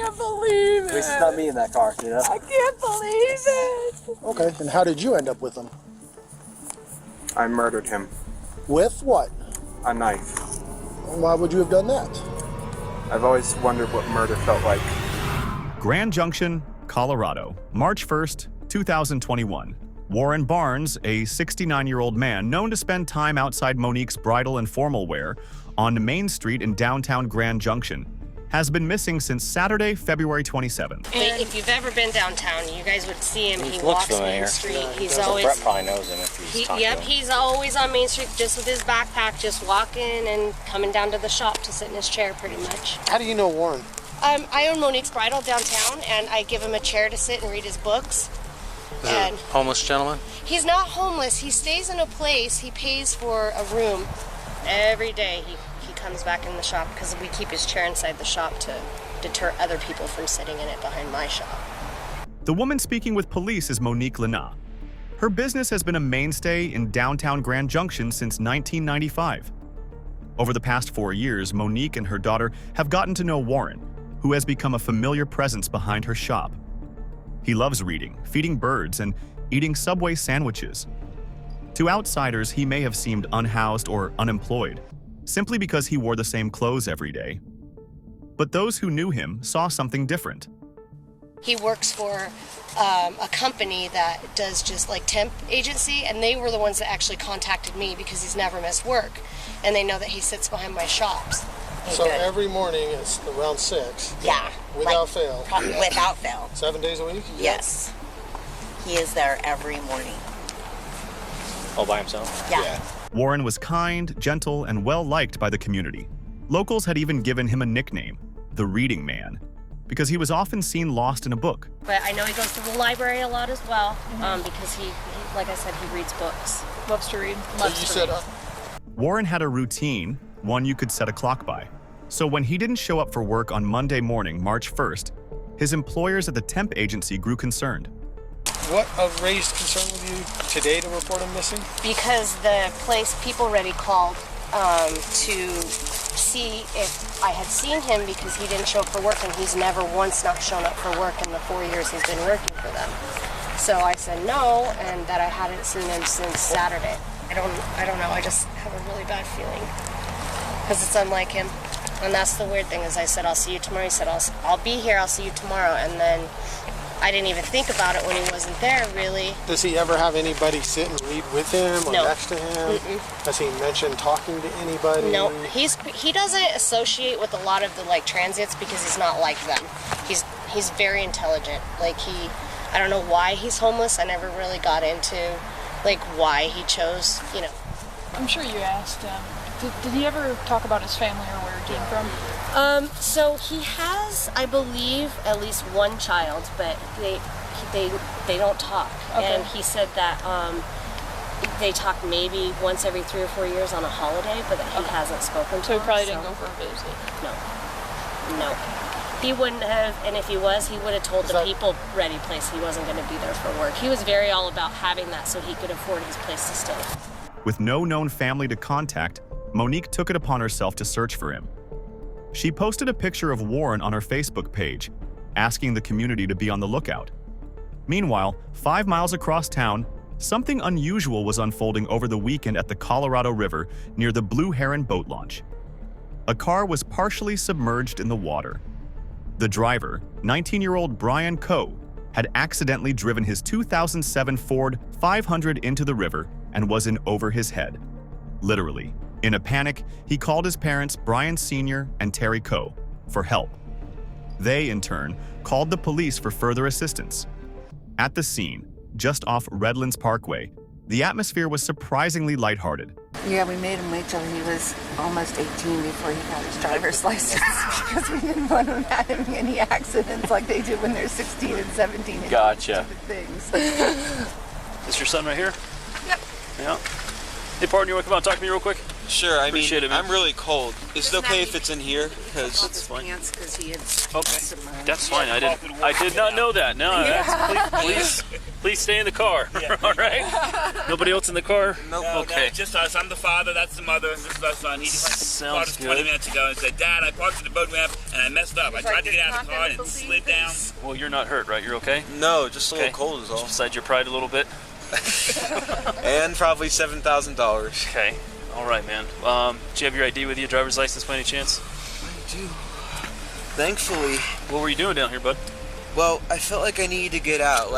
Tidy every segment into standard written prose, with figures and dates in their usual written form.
can't believe it. At least it's not me in that car, you know? I can't believe it. Okay, and how did you end up with him? I murdered him. With what? A knife. Why would you have done that? I've always wondered what murder felt like. Grand Junction, Colorado, March 1st, 2021. Warren Barnes, a 69-year-old man known to spend time outside Monique's bridal and formal wear on Main Street in downtown Grand Junction, has been missing since Saturday, February 27th. If you've ever been downtown, you guys would see him. He looks walks familiar. Main Street. Yeah, He's always. Brett probably knows him if he's talking to him. He's always on Main Street, just with his backpack, just walking and coming down to the shop to sit in his chair, pretty much. How do you know Warren? I own Monique's Bridal downtown, and I give him a chair to sit and read his books. Is he a homeless gentleman? He's not homeless. He stays in a place. He pays for a room every day. He comes back in the shop because we keep his chair inside the shop to deter other people from sitting in it behind my shop. The woman speaking with police is Monique Lena. Her business has been a mainstay in downtown Grand Junction since 1995. Over the past 4 years, Monique and her daughter have gotten to know Warren, who has become a familiar presence behind her shop. He loves reading, feeding birds, and eating Subway sandwiches. To outsiders, he may have seemed unhoused or unemployed, simply because he wore the same clothes every day. But those who knew him saw something different. He works for a company that does just like temp agency, and they were the ones that actually contacted me because he's never missed work, and they know that he sits behind my shops. So every morning it's around 6? Yeah. Without fail? Without fail. 7 days a week? Yes. He is there every morning. All by himself? Yeah. Warren was kind, gentle, and well-liked by the community. Locals had even given him a nickname, the Reading Man, because he was often seen lost in a book. But I know he goes to the library a lot as well, because he, like I said, he reads books. Loves to read. Warren had a routine, one you could set a clock by. So when he didn't show up for work on Monday morning, March 1st, his employers at the temp agency grew concerned. What raised concern with you today to report him missing? Because the place People Ready called to see if I had seen him because he didn't show up for work, and he's never once not shown up for work in the 4 years he's been working for them. So I said no, and that I hadn't seen him since Saturday. I don't know, I just have a really bad feeling because it's unlike him. And that's the weird thing is I said, I'll see you tomorrow. He said, I'll be here, I'll see you tomorrow. And then I didn't even think about it when he wasn't there, really. Does he ever have anybody sit and read with him or No. next to him? Has he mentioned talking to anybody? No, he doesn't associate with a lot of the like transients because he's not like them. He's very intelligent. Like I don't know why he's homeless. I never really got into like why he chose, you know. I'm sure you asked him. Did he ever talk about his family or where he came from? So he has, I believe, at least one child, but they don't talk. Okay. And he said that they talk maybe once every 3 or 4 years on a holiday, but that he hasn't spoken to So he them, probably didn't go for a visit. No. He wouldn't have, and if he was, he would have told the People Ready place he wasn't going to be there for work. He was very all about having that so he could afford his place to stay. With no known family to contact, Monique took it upon herself to search for him. She posted a picture of Warren on her Facebook page, asking the community to be on the lookout. Meanwhile, 5 miles across town, something unusual was unfolding over the weekend at the Colorado River near the Blue Heron boat launch. A car was partially submerged in the water. The driver, 19-year-old Brine Choee, had accidentally driven his 2007 Ford 500 into the river and was in over his head. Literally. In a panic, he called his parents, Brian Sr. and Terry Choee, for help. They, in turn, called the police for further assistance. At the scene, just off Redlands Parkway, the atmosphere was surprisingly lighthearted. Yeah, we made him wait till he was almost 18 before he got his driver's license because we didn't want him having any accidents like they do when they're 16 and 17 and Gotcha. stupid things. This your son right here? Yep. Yeah. Hey, partner, you want to come out and talk to me real quick? Sure, I mean, Appreciate it, man. I'm really cold. Is it okay if it's in here? Because That's fine. Because he had Okay, that's fine. I did not know that. No, please stay in the car. All right. Nobody else in the car. Nope. Okay. It's just us. I'm the father. That's the mother. This is our son. He just called us 20 good. minutes ago and said, "Dad, I parked at the boat ramp and I messed up. I tried to get out of the car and it slid down." Well, you're not hurt, right? You're okay? No, just a Okay. little cold is all. Besides your pride a little bit. And probably $7,000. Okay. All right, man. Do you have your ID with you, driver's license, by any chance? I do. Thankfully. What were you doing down here, bud? Well, I felt like I needed to get out,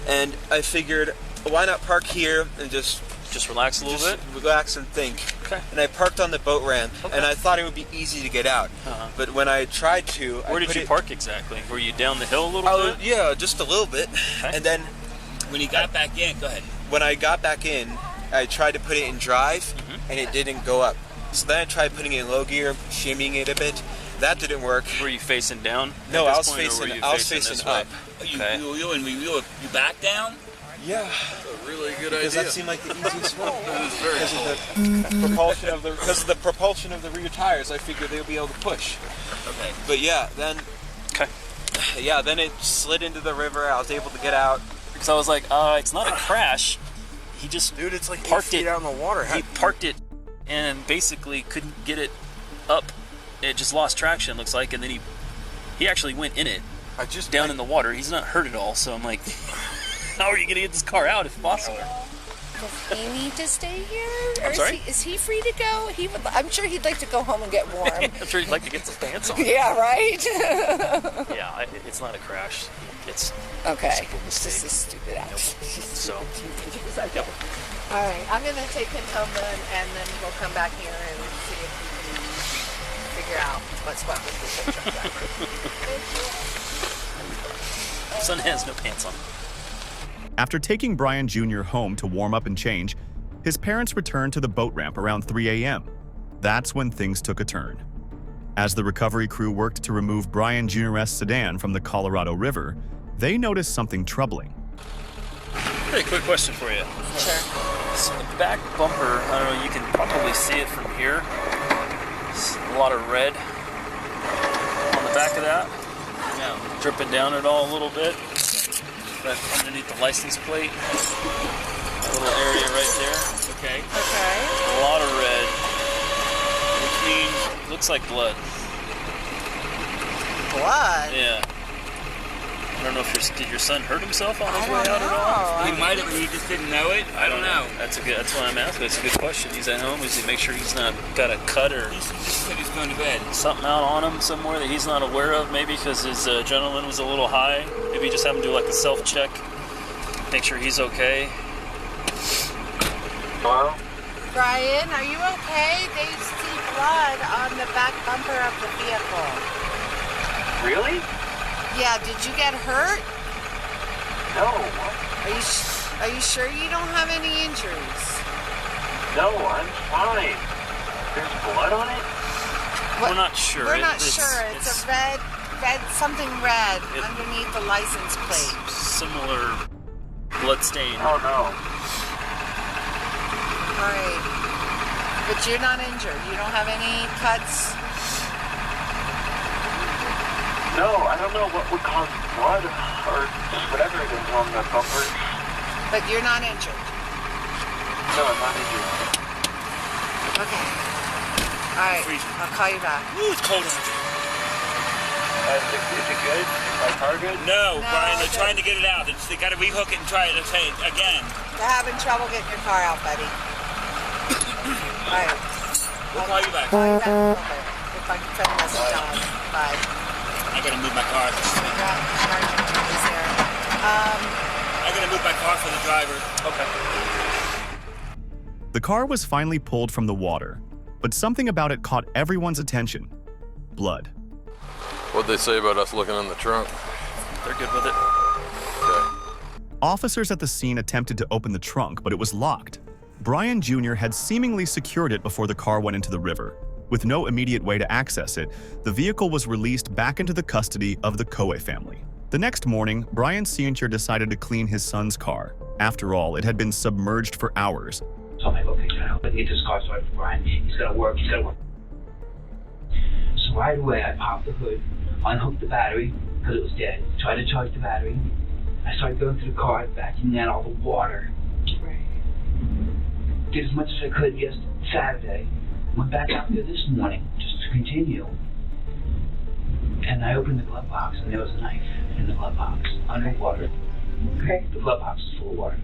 and I figured, why not park here and just relax a little bit? Relax and think. Okay. And I parked on the boat ramp, Okay. and I thought it would be easy to get out. But when I tried to, Where did you park exactly? Were you down the hill a little bit? Yeah, just a little bit. Okay. And then When he got back in, go ahead. when I got back in, I tried to put it in drive, and it didn't go up. So then I tried putting it in low gear, shimmying it a bit. That didn't work. Were you facing down? No, at I this was point, or facing. were you I was facing facing this way? up. Okay. You back down? Yeah, Really good because that seemed like the easiest one. Because of the propulsion of the rear tires, I figured they would be able to push. Okay. But yeah, then. Okay. Yeah, then it slid into the river. I was able to get out. Because I was like, it's not a crash. He just Dude, it's like parked 8 feet it out in the water. He parked it and basically couldn't get it up. It just lost traction, looks like, and then he actually went in it down in the water. He's not hurt at all, so I'm like, how are you gonna get this car out if possible? Does he need to stay here? Or I'm sorry? Is he free to go? I'm sure he'd like to go home and get warm. I'm sure he'd like to get some pants on. Yeah, right? Yeah, it's not a crash. It's Okay. a simple It's just mistake. a stupid accident. So, Okay. All right. I'm going to take him home then, and then we'll come back here and see if we can figure out what's what with this truck driver. son has no pants on. After taking Brine Jr. home to warm up and change, his parents returned to the boat ramp around 3 a.m. That's when things took a turn. As the recovery crew worked to remove Brine Jr.'s sedan from the Colorado River, they noticed something troubling. Hey, quick question for you. Sure. So the back bumper, I don't know, you can probably see it from here. It's a lot of red on the back of that. Yeah. Dripping down it all a little bit. Right underneath the license plate. A little area right there. Okay. Okay. A lot of red. Which means, looks like blood. Blood? Yeah. I don't know if did your son hurt himself on his way I out don't at all? He might have, he just didn't know it. I don't know. That's why I'm asking. It's a good question. He's at home. Does he make sure he's not got a cut or He just said he's going to bed. something out on him somewhere that he's not aware of? Maybe because his adrenaline was a little high. Maybe just have him do like a self-check. Make sure he's okay. Hello? Brian, are you okay? They see blood on the back bumper of the vehicle. Really? Yeah, did you get hurt? No. Are you sure you don't have any injuries? No, I'm fine. There's blood on it? We're not sure. We're not sure. It's a red, something red It- underneath the license plate. Similar blood stain. Oh, no. All right. But you're not injured. You don't have any cuts. No, I don't know what would cause blood or whatever it is on the bumper. But you're not injured. No, I'm not injured. Okay. All right. I'll call you back. Ooh, it's cold in here. Is it good? Is my car good? No, No, Brian, they're okay. trying to get it out. They got to rehook it and try it again. They're having trouble getting your car out, buddy. All right. We'll call you back. Call you back in a little bit. If I can send a message on. Bye. I got to move my car. Is there? I got to move my car for the driver. Okay. The car was finally pulled from the water, but something about it caught everyone's attention. Blood. What'd they say about us looking in the trunk? They're good with it. Okay. Officers at the scene attempted to open the trunk, but it was locked. Brine Jr. had seemingly secured it before the car went into the river. With no immediate way to access it, the vehicle was released back into the custody of the Choee family. The next morning, Brine Sr. decided to clean his son's car. After all, it had been submerged for hours. So I'm like, okay, Dad, let me get this car started for Brine. He's gotta work. So right away, I popped the hood, unhooked the battery, because it was dead, tried to charge the battery. I started going through the car, vacuuming out all the water. Did as much as I could Saturday. Went back out there this morning, just to continue. And I opened the glove box, and there was a knife in the glove box, underwater. Okay. The glove box is full of water.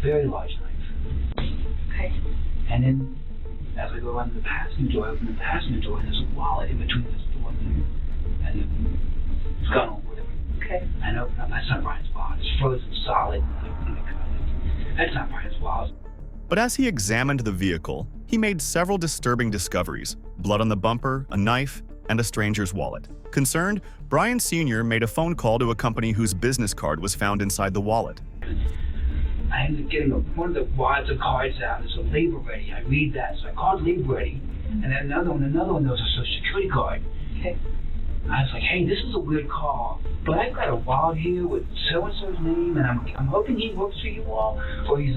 Very large knife. Okay. And then, as I go around the passenger door, I open the passenger door, and there's a wallet in between this door and the gun or whatever. Okay. And I open up, that's not Brian's wallet. It's frozen solid. That's not Brian's wallet. But as he examined the vehicle, he made several disturbing discoveries: blood on the bumper, a knife, and a stranger's wallet. Concerned, Brine Sr. made a phone call to a company whose business card was found inside the wallet. I ended up getting one of the wads of cards out. There's a labor ready. I read that, so I called labor ready. And then another one, there was a social security card. Okay. I was like, hey, this is a weird call, but I've got a wallet here with so-and-so's name, and I'm hoping he works for you all, or you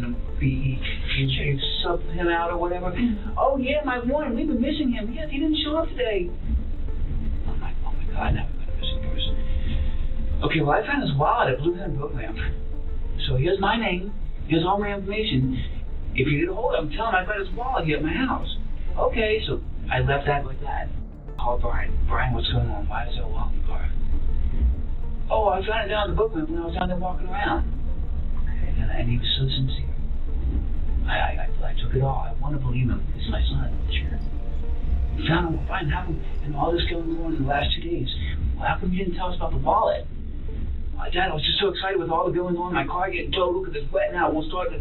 sub him out or whatever. Oh yeah, my one, we've been missing him. Yes, he didn't show up today. I'm like, oh my God, now we've got a missing person. Okay, well, I found his wallet at Blue Hen Program. So here's my name, here's all my information. If you get a hold of him, tell him I've got his wallet here at my house. Okay, so I left that like that. Called Brine. Brine, what's going on? Why is there a lock in the car? Oh, I found it down in the book room when I was down there walking around. Okay. And he was so sincere. I took it all. I want to believe him. He's my son. Sure. Found him, Brine, how come, and all this going on in the last 2 days, well, how come you didn't tell us about the wallet? Dad, I was just so excited with all the going on. My car getting towed because it's wet now. It won't start.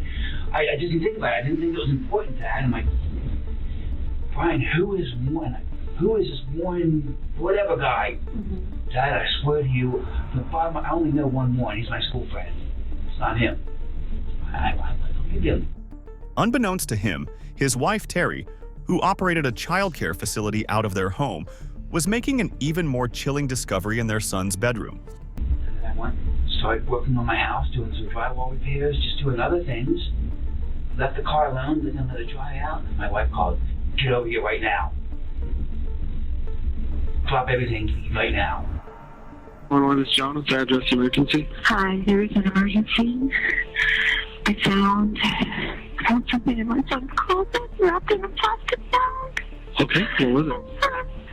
I just didn't think about it. I didn't think it was important, Dad. I'm like, Brine, who is this one, whatever guy? Mm-hmm. Dad, I swear to you, from the bottom, I only know one more, and he's my school friend. It's not him. I believe him. Unbeknownst to him, his wife Terry, who operated a childcare facility out of their home, was making an even more chilling discovery in their son's bedroom. And then I started working on my house, doing some drywall repairs, just doing other things. Left the car alone, didn't let it dry out. My wife called, get over here right now. Drop everything, leave right now. 111 is John. What's the address emergency? Hi, there is an emergency. I found something in my son's closet wrapped in a plastic bag. Okay, what was it?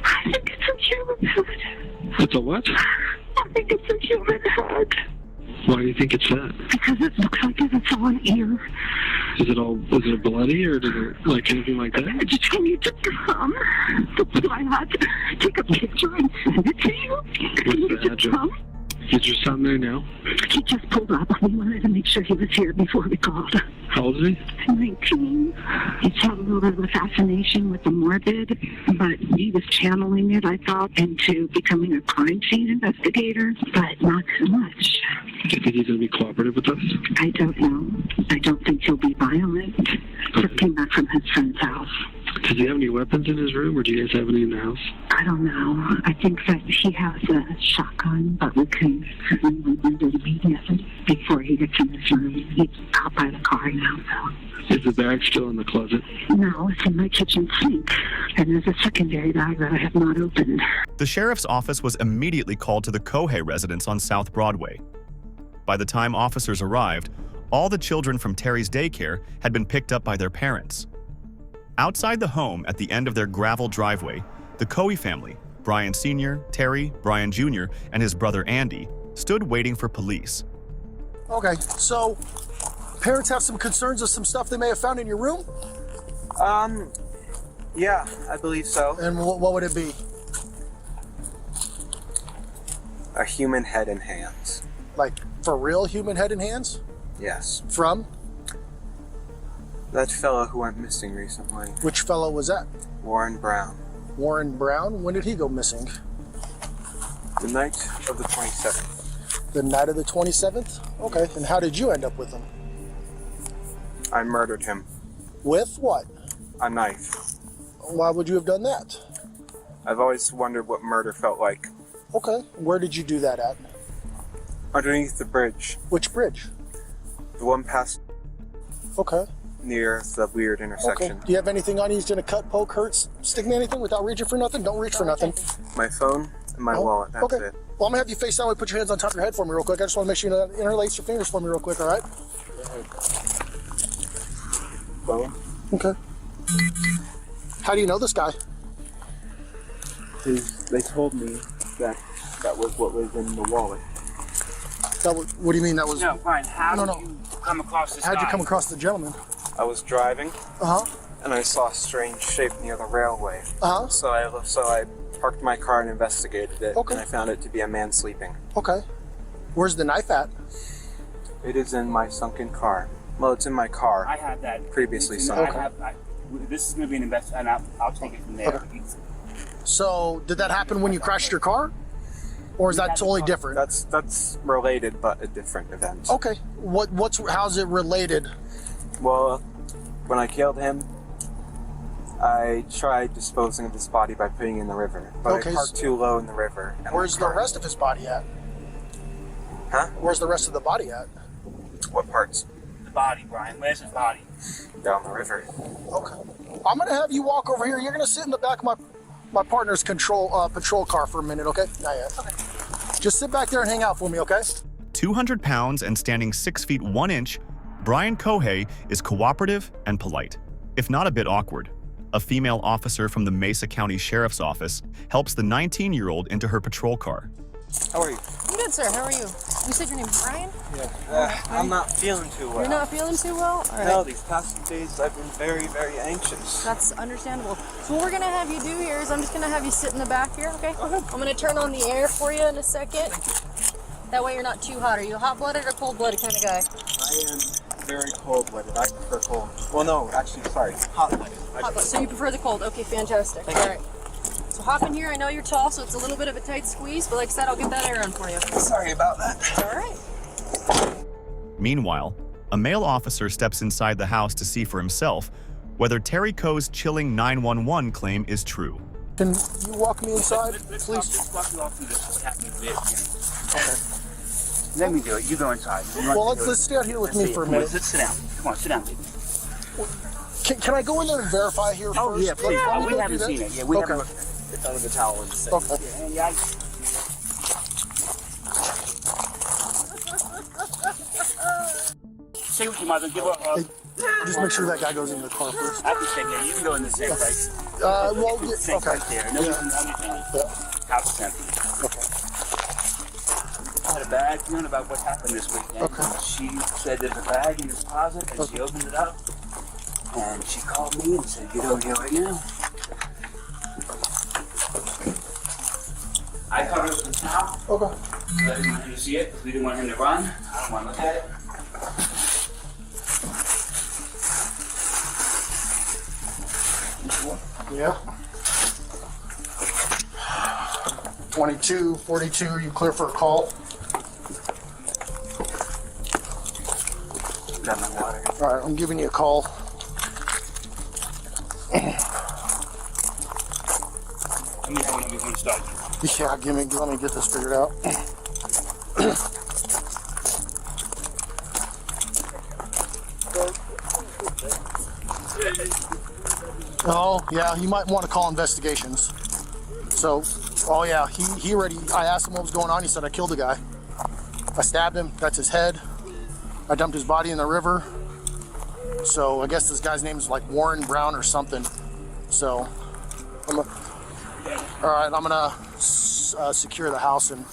I think it's a human head. It's a what? I think it's a human head. Why do you think it's that? Because it looks like it's all an ear. Is it bloody or does it like anything like that? I just need to come. That's why I had to take a picture and send it to you. What's the address? Is your son there now? He just pulled up. We wanted to make sure he was here before we called. How old is he? 19. He's had a little bit of a fascination with the morbid, but he was channeling it, I thought, into becoming a crime scene investigator, but not so much. Do you think he's going to be cooperative with us? I don't know. I don't think he'll be violent. Just came back from his friend's house. Does he have any weapons in his room, or do you guys have any in the house? I don't know. I think that he has a shotgun, but we can certainly remove it immediately before he gets in his room. He's out by the car now, so. Is the bag still in the closet? No, it's in my kitchen sink. And there's a secondary bag that I have not opened. The sheriff's office was immediately called to the choee residence on South Broadway. By the time officers arrived, all the children from Terry's daycare had been picked up by their parents. Outside the home, at the end of their gravel driveway, the choee family, Brine Sr., Terry, Brine Jr., and his brother Andy, stood waiting for police. Okay, so parents have some concerns of some stuff they may have found in your room? Yeah, I believe so. And what would it be? A human head and hands. Like, for real human head and hands? Yes. From? That fellow who went missing recently. Which fellow was that? Warren Brown. Warren Brown? When did he go missing? The night of the 27th. The night of the 27th? Okay, and how did you end up with him? I murdered him. With what? A knife. Why would you have done that? I've always wondered what murder felt like. Okay, where did you do that at? Underneath the bridge. Which bridge? The one past... Okay. near the weird intersection. Okay. Do you have anything on you? He's gonna cut, poke, hurt, stick me anything without reaching for nothing? Don't reach for nothing. My phone and my wallet, that's okay. it. Well, I'm gonna have you face that way. Put your hands on top of your head for me real quick. I just want to make sure you interlace your fingers for me real quick, all right? Phone? Okay. How do you know this guy? They told me that was what was in the wallet. That was, what do you mean that was? No, Brian, how did you come across this How'd guy? you come across the gentleman? I was driving, Uh-huh. and I saw a strange shape near the railway. Uh-huh. So I parked my car and investigated it, Okay. and I found it to be a man sleeping. Okay. Where's the knife at? It is in my sunken car. Well, it's in my car. I have that. Previously sunk. This is going to be an invest, and I'll take it from there. Okay. So, did that happen when you crashed your car? Or is that totally different? That's related, but a different event. Okay. How's it related? Well, when I killed him, I tried disposing of his body by putting it in the river. But Okay, I parked too low in the river. And Where's the rest of his body at? Huh? Where's the rest of the body at? What parts? The body, Brian. Where's his body? Down the river. Okay. I'm gonna have you walk over here. You're gonna sit in the back of my partner's patrol car for a minute, okay? Not yet. Okay. Just sit back there and hang out for me, okay? 200 pounds and standing 6 feet 1 inch, Brine choee is cooperative and polite, if not a bit awkward. A female officer from the Mesa County Sheriff's Office helps the 19-year-old into her patrol car. How are you? I'm good, sir. How are you? You said your name's Brian? Yeah. I'm not feeling too well. You're not feeling too well? All right. No, these past few days I've been very, very anxious. That's understandable. So what we're going to have you do here is I'm just going to have you sit in the back here, okay? I'm going to turn on the air for you in a second. That way you're not too hot. Are you a hot-blooded or cold-blooded kind of guy? I am very cold-blooded. I prefer cold. Well, no, actually, sorry, hot-blooded. Hot-blooded. So you prefer the cold. Okay, fantastic. All right. So hop in here. I know you're tall, so it's a little bit of a tight squeeze, but like I said, I'll get that air on for you. Sorry about that. All right. Meanwhile, a male officer steps inside the house to see for himself whether Terry Coe's chilling 911 claim is true. Can you walk me inside, please? Let's walk you off through this. What happened with it? Okay. Let me do it. You go inside. Well, let's stay out here with me for a minute. Sit down. Come on, sit down, baby. Can I go in there and verify here first? Oh, yeah, please. Let me We go haven't do that. seen it. Yeah, we haven't looked at it. It's under the towel in the sink. Okay. Yeah, Stay with your mother. Give her Just make sure that guy goes in the car first. I can stay there. You can go in the sink, right? Well, yeah, Sink okay. right there. No, house is empty. Okay. I had a bad feeling about what happened this weekend. Okay. She said there's a bag in this closet, and she opened it up, and she called me and said, "Get over here right now." I covered it with a towel. Okay. I didn't want him to see it because we didn't want him to run. I don't want to look at it. Yeah. 22, 42, you clear for a call? Got my water. All right, I'm giving you a call. Let me know when we start. Yeah, let me get this figured out. Oh, yeah, you might want to call investigations. So, oh yeah, he already, I asked him what was going on, he said I killed a guy. I stabbed him, that's his head. I dumped his body in the river. So I guess this guy's name is like Warren Brown or something. So, all right, I'm gonna secure the house, and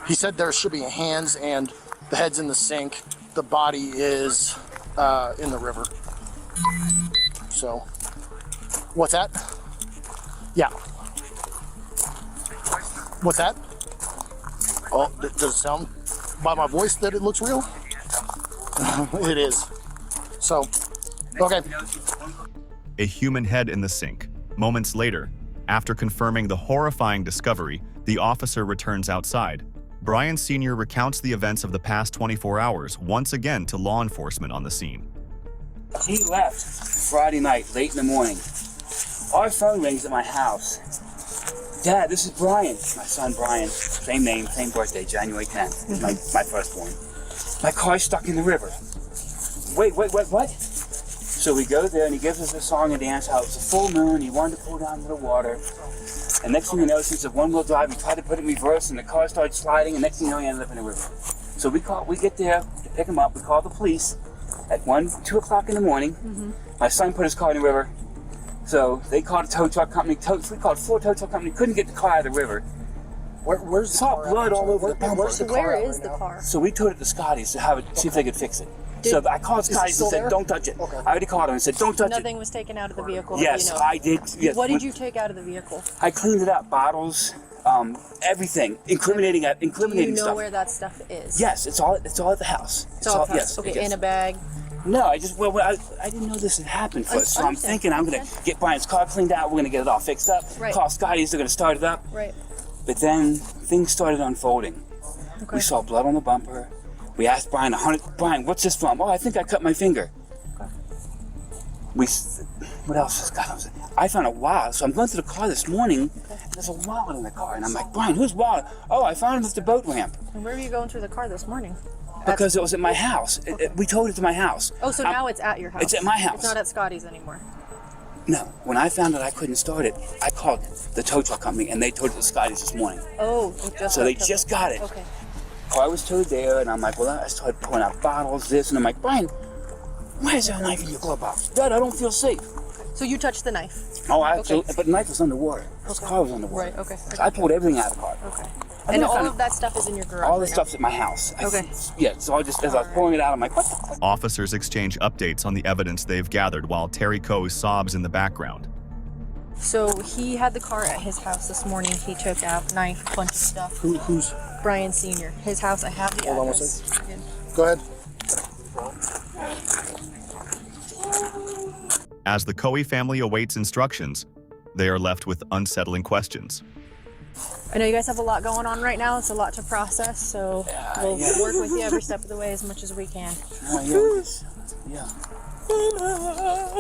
he said there should be hands and the head's in the sink. The body is in the river. So, what's that? Yeah. What's that? Oh, does it sound by my voice that it looks real? It is. So, okay. A human head in the sink. Moments later, after confirming the horrifying discovery, the officer returns outside. Brian Sr. recounts the events of the past 24 hours once again to law enforcement on the scene. He left Friday night, late in the morning. Our phone rings at my house. Dad, this is Brian. My son Brian. Same name, same birthday, January 10th. My firstborn. My car's stuck in the river. Wait, what? So we go there, and he gives us a song and dance how it's a full moon. He wanted to pull down to the water. And next thing you know, since it's a one-wheel drive, he tried to put it in reverse, and the car started sliding, and next thing you know, he ended up in the river. So we get there to pick him up. We call the police at 2 o'clock in the morning. My son put his car in the river. So they called a tow truck company. We called 4 tow truck companies. Couldn't get the car out of the river. Where's the car? Blood all over the bumper. Where is the car? So we towed it to Scotty's to see if they could fix it. So I called Scotty's and said, "Don't touch it." Okay. I already called him and said, "Don't touch it." Nothing was taken out of the vehicle. Yes, you know. I did. Yes. What did you take out of the vehicle? I cleaned it up. Bottles, everything, incriminating Do you know stuff. where that stuff is? Yes, it's all at the house. It's all at the house. Yes. Okay, yes. in a bag. No, I didn't know this had happened first, so I'm thinking I'm gonna get Brian's car cleaned out. We're gonna get it all fixed up. Right. Call Scotty's. They're gonna start it up. Right. But then things started unfolding. Okay. We saw blood on the bumper. We asked Brian, Brian, what's this from? Oh, I think I cut my finger. What else has got on? I found a wallet. So I'm going to the car this morning, and there's a wallet in the car. And I'm like, Brian, whose wallet? Oh, I found it at the boat ramp. And where were you going through the car this morning? Because it was at my house. We towed it to my house. Oh, so now it's at your house. It's at my house. It's not at Scotty's anymore. No. When I found out I couldn't start it, I called the tow truck company, and they towed it to Scotty's this morning. Oh, so they just got it. Okay. Car was towed there, and I'm like, well, I started pulling out bottles, this, and I'm like, Brian, why is there a knife in your glove box? Dad, I don't feel safe. So you touched the knife? Oh, absolutely. But the knife was underwater. This car was underwater. Right, okay. So I pulled everything out of the car. Okay. And all of that stuff is in your garage? All the stuff's at my house. Okay. So as I was pulling it out, I'm like, what the fuck? Officers exchange updates on the evidence they've gathered while Terry Coe sobs in the background. So he had the car at his house this morning. He took out knife, a bunch of stuff. Who's? Brian Sr. His house. I have the Hold address. on one second. Go ahead. As the Coe family awaits instructions, they are left with unsettling questions. I know you guys have a lot going on right now. It's a lot to process, so we'll work with you every step of the way as much as we can. Yeah.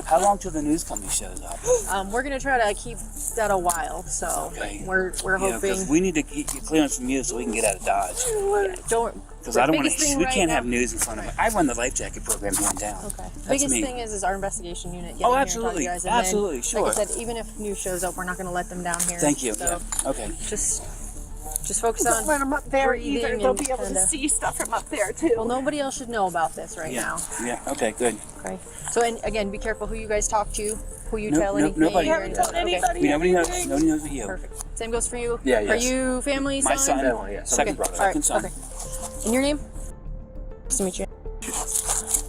How long till the news company shows up? We're gonna try to keep that a while, so we're hoping. 'Cause we need to get clearance from you so we can get out of Dodge. Don't. Because I don't want to. We can't have news in front of me. I run the life jacket program here in town. Okay. That's Biggest me. thing is our investigation unit. Oh, absolutely. Here and talk to you guys. And Absolutely, then, sure. Like I said, even if news shows up, we're not going to let them down here. Thank you. So Yeah. Okay. Just focus on. When I'm up there breathing either, they'll and be able to kinda- see stuff from up there too. Well, nobody else should know about this right now. Yeah. Okay. Good. Okay. So, and again, be careful who you guys talk to, who you No- tell no- anything. nobody. or You haven't anything. told anybody. Nobody knows. Nobody knows but you. Perfect. Same goes for you. Yeah, Are yes. you family? My son. Yeah. Second Okay. brother. All right. Second son. Okay. And your name? Nice to meet you.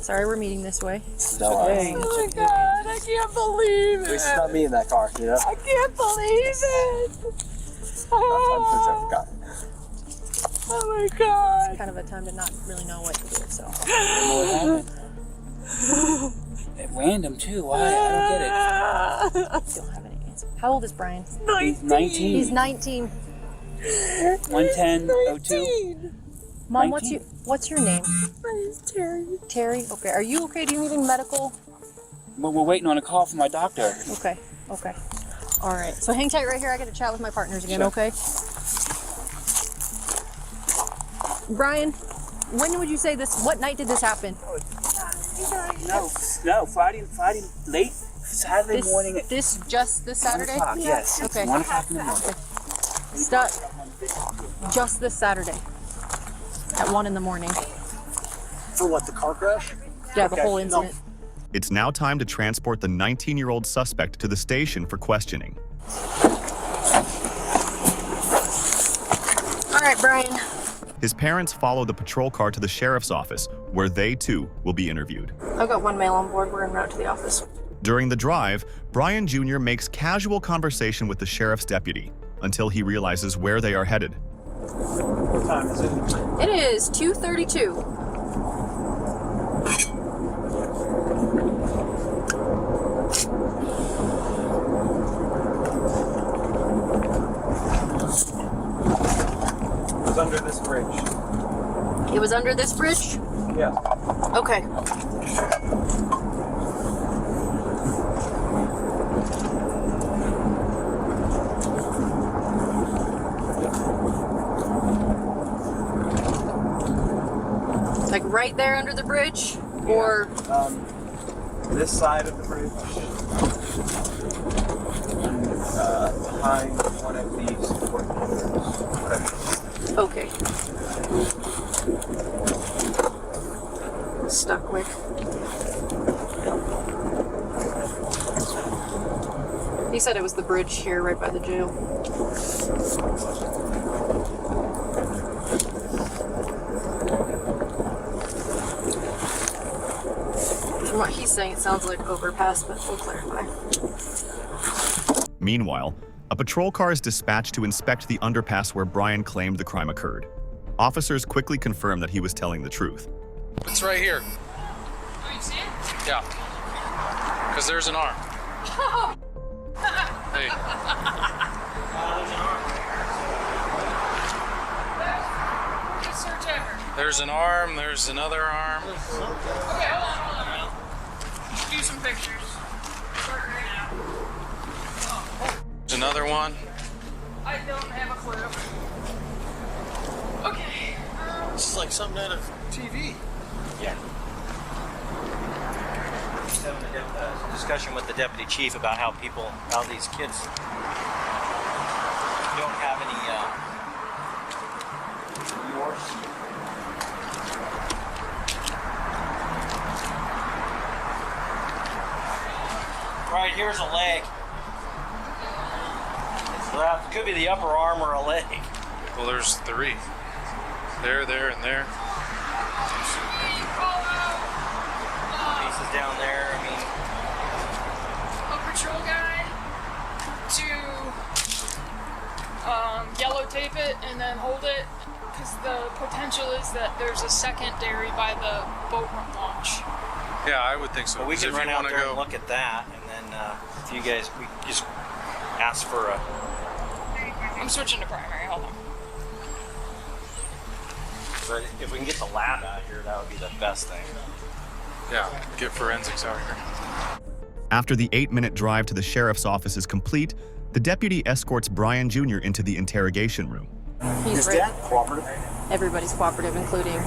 Sorry, we're meeting this way. Okay. Oh my god, I can't believe it. At least it's not me in that car, you know? I can't believe it. Oh, oh my god. It's kind of a time to not really know what to do. So. What happened? At random too. Why? I don't get it. Don't have any answer. How old is Brian? 19. He's 19. 110-02. Mom, 19. what's your name? My name's Terry. Terry. Okay. Are you okay? Do you need any medical? Well, we're waiting on a call from my doctor. Okay. Okay. All right. So hang tight right here. I got to chat with my partners again. Sure. Okay. Brian, when would you say this? What night did this happen? No, Friday late Saturday morning at This Saturday? 1 o'clock, yes. Okay. 1 o'clock in the morning. Just this Saturday at 1 in the morning. For what, the car crash? Yeah, the whole incident. It's now time to transport the 19-year-old suspect to the station for questioning. All right, Brian. His parents follow the patrol car to the sheriff's office, where they too will be interviewed. I've got one male on board. We're en route to the office. During the drive, Brian Jr. makes casual conversation with the sheriff's deputy until he realizes where they are headed. What time is it? It is 2:32. It was under this bridge. It was under this bridge? Yeah. Okay. Like right there under the bridge? Or this side of the bridge, behind one of these support pillars. Okay. Stuck quick. He said it was the bridge here right by the jail. From what he's saying, it sounds like overpass, but we'll clarify. Meanwhile, a patrol car is dispatched to inspect the underpass where Brine claimed the crime occurred. Officers quickly confirm that he was telling the truth. It's right here. Oh, you see it? Yeah. Because there's an arm. Hey. Good search ever. There's an arm, there's another arm. Okay, hold on. Do some pictures. Start right now. There's another one. I don't have a clue. Okay. This is like something out of TV. Yeah. Just having a discussion with the deputy chief about how these kids don't have any remorse. Right, here's a leg. So that could be the upper arm or a leg. Well, there's 3. There, and there. Pieces down there, I mean. A patrol guy to yellow tape it and then hold it, because the potential is that there's a secondary by the boat launch. Yeah, I would think so. Well, we can if run you out want to there go, and look at that, and then if you guys, we just ask for a. I'm switching to primary, hold on. But if we can get the lab out here, that would be the best thing. Yeah, get forensics out here. After the 8-minute drive to the sheriff's office is complete, the deputy escorts Brine Jr. into the interrogation room. He's Is ready. Dad cooperative? Everybody's cooperative, including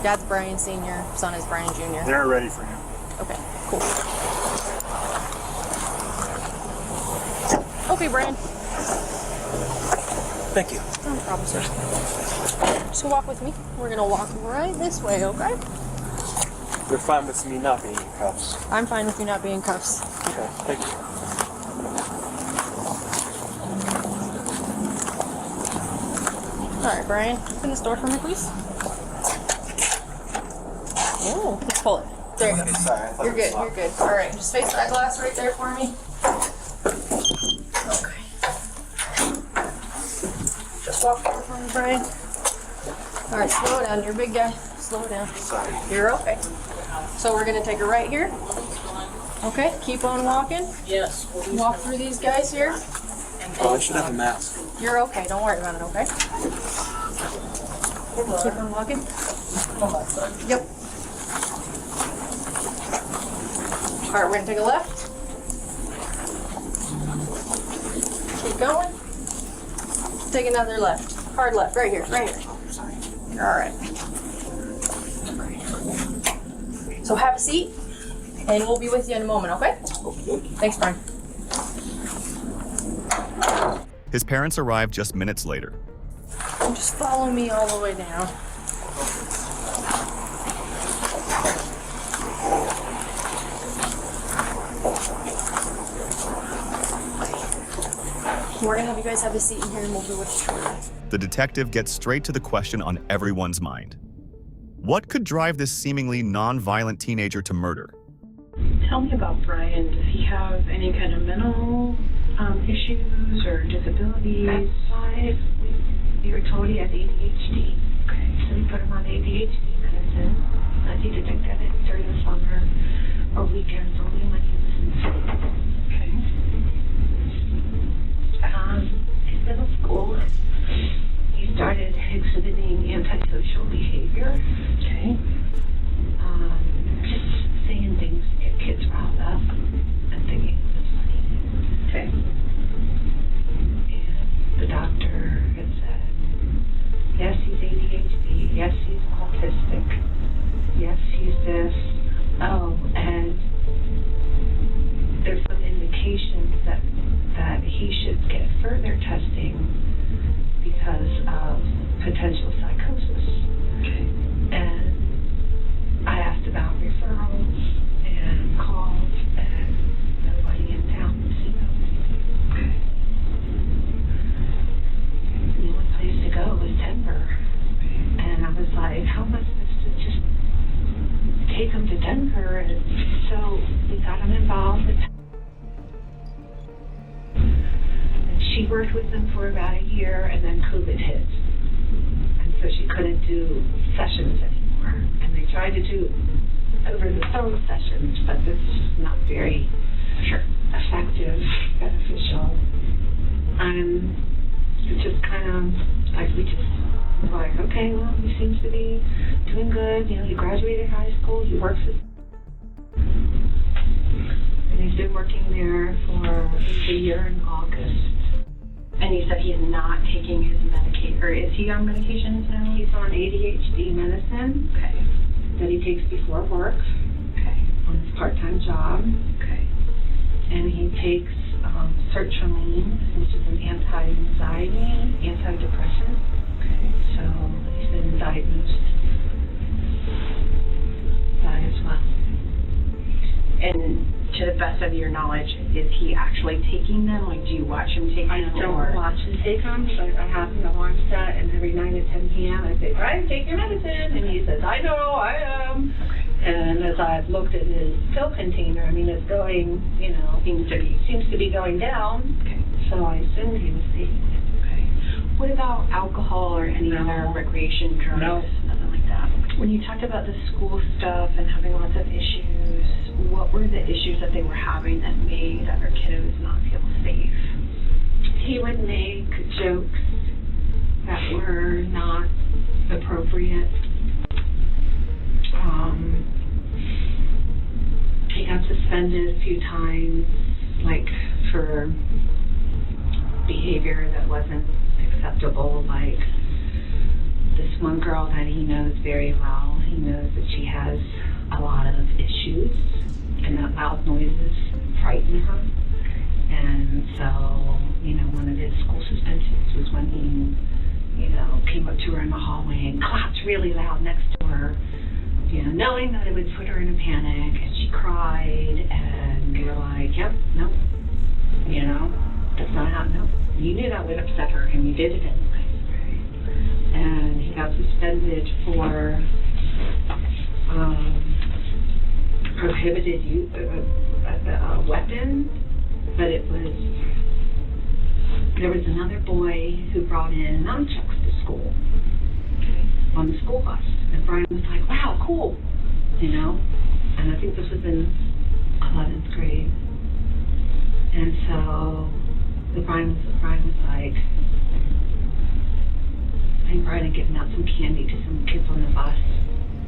Dad's Brine Sr., son is Brine Jr. They're ready for him. Okay, cool. Okay, Brine. Thank you. No problem, sir. So walk with me. We're gonna walk right this way, okay? You're fine with me not being in cuffs. I'm fine with you not being cuffs. Okay, thank you. Alright, Brine, open this door for me, please. Oh, let's pull it. There you go. Okay, sorry, I thought You're it was good, you're locked. good. Alright, just face that glass right there for me. Okay. Just walk forward for me, Brine. Alright, slow down. You're a big guy. Slow down. Sorry. You're okay. So we're gonna take a right here. Okay, keep on walking. Yes. Walk through these guys here. Oh, I should have a mask. You're okay. Don't worry about it, okay? Keep on walking. Yep. Alright, we're gonna take a left. Keep going. Take another left. Hard left. Right here. Right here. You're alright. So have a seat, and we'll be with you in a moment, okay? Thanks, Brine. His parents arrive just minutes later. Just follow me all the way down. We're gonna have you guys have a seat in here, and we'll be with you shortly. The detective gets straight to the question on everyone's mind. What could drive this seemingly non-violent teenager to murder? Tell me about Brian. Does he have any kind of mental issues or disabilities? At 5, we were told he had ADHD. Okay. So we put him on ADHD medicine. He detected it during the summer or weekends only when he was in school. Okay. In middle school, he started exhibiting antisocial behavior. Okay. Just saying things to get kids riled up and thinking it was funny. Okay. And the doctor had said, yes, he's ADHD. Yes, he's autistic. Yes, he's this. Oh, and potential psychosis. Okay. And I asked about referrals and calls, and nobody in town would see those. Okay. The only place to go was Denver. And I was like, how am I supposed to just take them to Denver? And so we got them involved with. She worked with them for about a year, and then COVID hit. And so she couldn't do sessions anymore. And they tried to do over the phone sessions, but this is not very effective, beneficial. And it just kind of, like, we just were like, okay, well, he seems to be doing good. You know, he graduated high school, he works with, and he's been working there for a year in August. And he said he is not taking his medication, or is he on medications now? He's on ADHD medicine. Okay. That he takes before work. Okay. On his part-time job. Okay. And he takes sertraline, which is an anti-anxiety, antidepressant. Okay. So he's been diagnosed that as well. And to the best of your knowledge, is he actually taking them? Like, do you watch him take them? I don't watch him take them, but I have an alarm set, and every night at 10 p.m. I say, Brine, take your medicine. And he says, I know, I am. Okay. And as I've looked at his pill container, I mean, it's going, you know, seems to be going down. Okay. So I assumed he was taking it. Okay. What about alcohol or any other recreation drugs? No. Nothing like that. When you talked about the school stuff and having lots of issues, what were the issues that they were having that made other kiddos not feel safe? He would make jokes that were not appropriate. He got suspended a few times, like for behavior that wasn't acceptable, like this one girl that he knows very well. He knows that she has a lot of issues, and that loud noises frighten her. And so, you know, one of his school suspensions was when he, you know, came up to her in the hallway and clapped really loud next to her, you know, knowing that it would put her in a panic, and she cried, and you're like, yep, no, you know, that's not how, no. You knew that would upset her, and you did it anyway. And he got suspended for prohibited use a weapon, but there was another boy who brought in nunchucks to school on the school bus, and Brine was like, wow, cool, you know, and I think this was in 11th grade, and so Brine was like, I think Brine had given out some candy to some kids on the bus,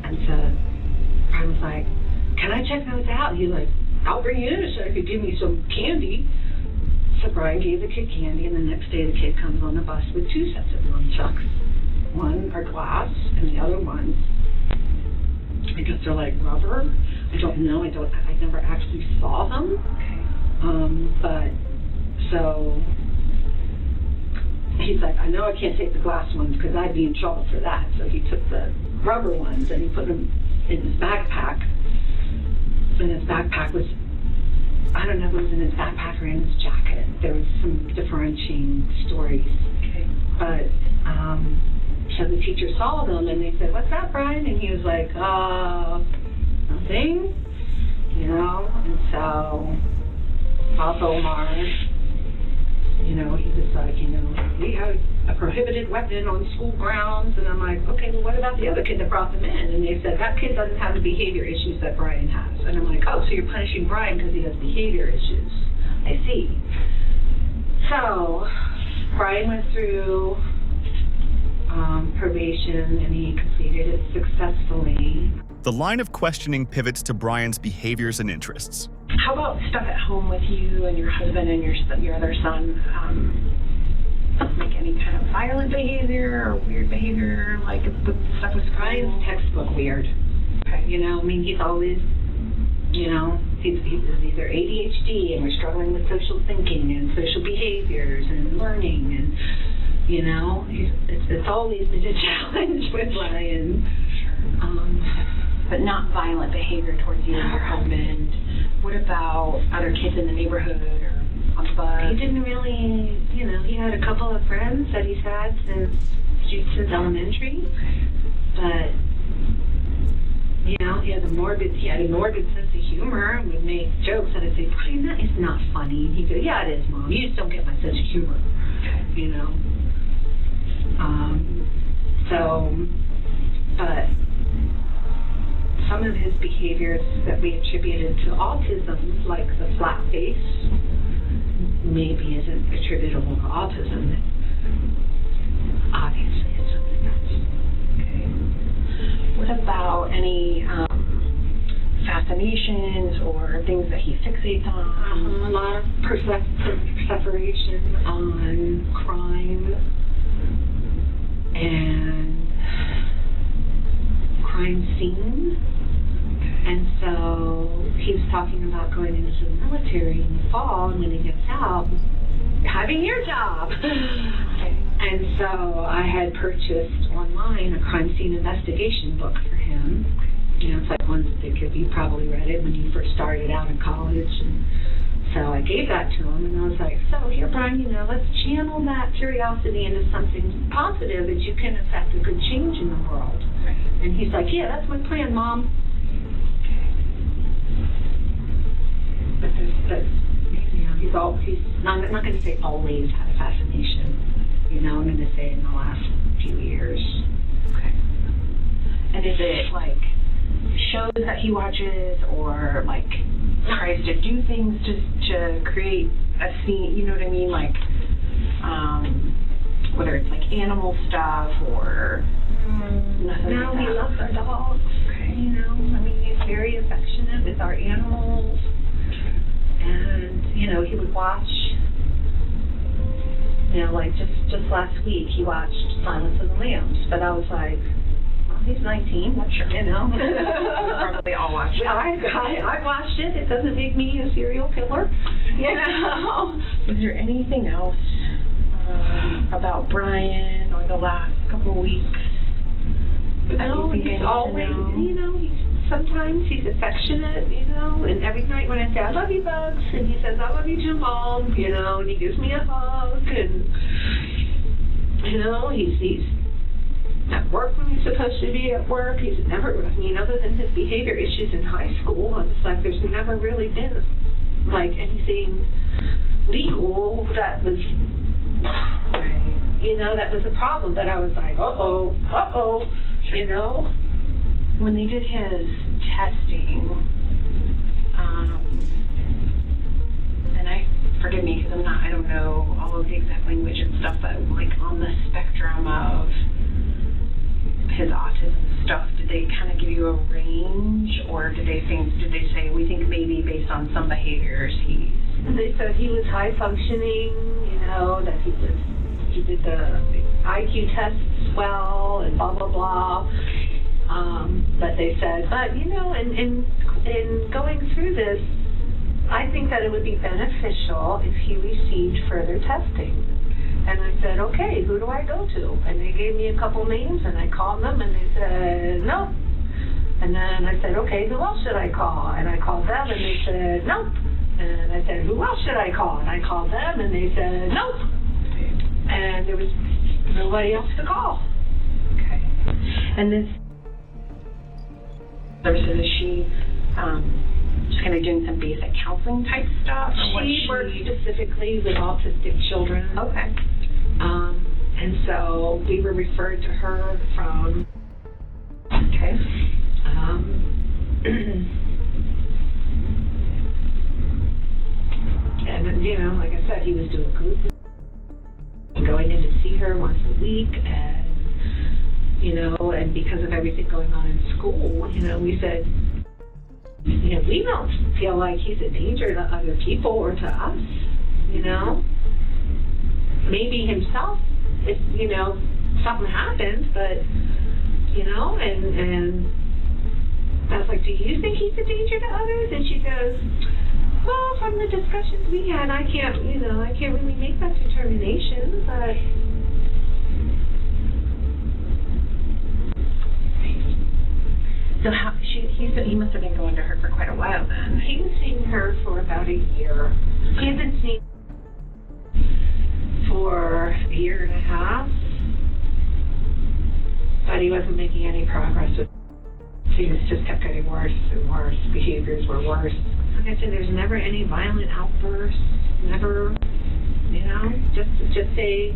and so Brine was like, can I check those out? And he's like, I'll bring you in so I could give me some candy. So Brine gave the kid candy, and the next day the kid comes on the bus with two sets of nunchucks. One are glass, and the other ones, I guess they're like rubber. I don't know. I never actually saw them. Okay. But so he's like, I know I can't take the glass ones because I'd be in trouble for that. So he took the rubber ones and he put them in his backpack. And his backpack was, I don't know if it was in his backpack or in his jacket. There was some differentiating stories. Okay. But so the teacher saw them and they said, what's that, Brine? And he was like, nothing, you know. And so Bob Omar, you know, he was like, you know, we have a prohibited weapon on school grounds. And I'm like, okay, well, what about the other kid that brought them in? And they said, that kid doesn't have the behavior issues that Brine has. And I'm like, oh, so you're punishing Brine because he has behavior issues. I see. So Brine went through probation and he completed it successfully. The line of questioning pivots to Brian's behaviors and interests. How about stuff at home with you and your husband and your other son? Like any kind of violent behavior or weird behavior, like the stuff with Brian's textbook weird. Okay. You know, I mean, he's always, you know, he's either ADHD and we're struggling with social thinking and social behaviors and learning and, You know, it's always been a challenge with Brian. But not violent behavior towards you and your husband. What about other kids in the neighborhood or on the bus? He didn't really, you know, he had a couple of friends that he's had since elementary, but you know, he had a morbid sense of humor and would make jokes, and I'd say, Brian, that is not funny. And he'd go, yeah, it is, Mom. You just don't get my sense of humor, you know. But some of his behaviors that we attributed to autism, like the flat face, maybe isn't attributable to autism. Obviously, it's something else. Okay. What about any fascinations or things that he fixates on? A lot of perseveration on crime and crime scenes. And so he was talking about going into the military in the fall, and when he gets out, having your job. And so I had purchased online a crime scene investigation book for him. You know, it's like one that you probably read it when you first started out in college. And so I gave that to him, and I was like, so here, Brian, you know, let's channel that curiosity into something positive that you can affect a good change in the world. And he's like, yeah, that's my plan, Mom. But you know, he's not going to say always had a fascination. You know, I'm going to say in the last few years. Okay. And is it like shows that he watches, or like tries to do things to create a scene? You know what I mean? Like whether it's like animal stuff or nothing. No, like he loves our dogs. Okay. You know, I mean, he's very affectionate with our animals. And, you know, he would watch, you know, like just last week he watched Silence of the Lambs. But I was like, well, he's 19, not sure, you know. Probably all watched it. I watched it. It doesn't make me a serial killer. You know. Is there anything else about Brian or the last couple of weeks? No, he's always, you know, sometimes he's affectionate, you know, and every night when I say, I love you, Bugs, and he says, I love you too, Mom, you know, and he gives me a hug, and, you know, he's at work when he's supposed to be at work. He's never, I mean, other than his behavior issues in high school, it's like there's never really been, like, anything legal that was, you know, that was a problem, but I was like, uh-oh, you know. When they did his testing, and forgive me because I don't know all of the exact language and stuff, but like on the spectrum of his autism stuff, did they kind of give you a range, or did they say we think maybe based on some behaviors they said he was high functioning, you know, that he did the IQ tests well and blah blah blah. But they said, but you know, in going through this, I think that it would be beneficial if he received further testing. And I said, okay, who do I go to? And they gave me a couple names, and I called them, and they said, nope. And then I said, okay, who else should I call? And I called them, and they said, nope. And I said, who else should I call? And I called them, and they said, nope. And there was nobody else to call. Okay. And this services, is she just kind of doing some basic counseling type stuff? She works specifically with autistic children. Okay. And so we were referred to her from, okay. And, you know, like I said, he was doing group, going in to see her once a week, and you know, and because of everything going on in school, you know, we said, you know, we don't feel like he's a danger to other people or to us, you know. Maybe himself, if, you know, something happens, but, you know, and I was like, do you think he's a danger to others? And she goes, well, from the discussions we had, I can't really make that determination, but must have been going to her for quite a while then. He was seeing her for about a year. He had been seeing for a year and a half, but he wasn't making any progress with things. Just kept getting worse and worse. Behaviors were worse. Like I said, there's never any violent outbursts. Never, just a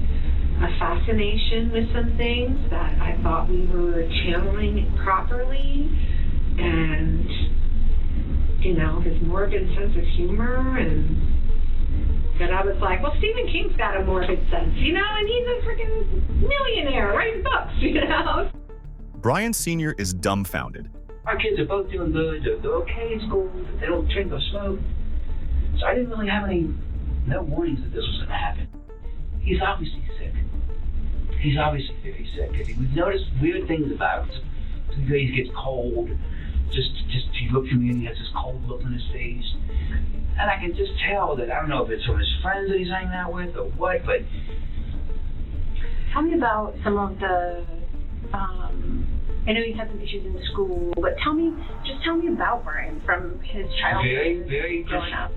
fascination with some things that I thought we were channeling properly, and his morbid sense of humor, and that I was like, well, Stephen King's got a morbid sense, and he's a freaking millionaire writing books, Brine Sr. is dumbfounded. Our kids are both doing good. They're okay in school. They don't drink or smoke. So I didn't really have no warnings that this was going to happen. He's obviously sick. He's obviously very sick. We've noticed weird things about him. Some days he gets cold. Just he looks at me and he has this cold look on his face. And I can just tell that, I don't know if it's from his friends that he's hanging out with or what, but... Tell me about some of the, I know he's had some issues in school, but tell me about Brine from his childhood. Very growing up.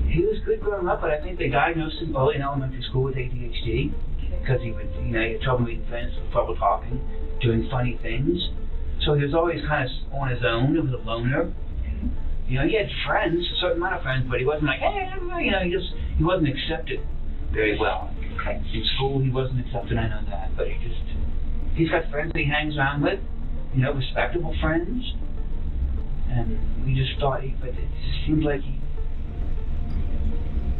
He was good growing up, but I think they diagnosed him early in elementary school with ADHD because he would, he had trouble meeting friends, trouble talking, doing funny things. So he was always kind of on his own. He was a loner. He had friends, a certain amount of friends, but he wasn't like, hey, he wasn't accepted very well. Okay. In school, he wasn't accepted, I know that, but he's got friends that he hangs around with, respectable friends. And we just thought, but it seems like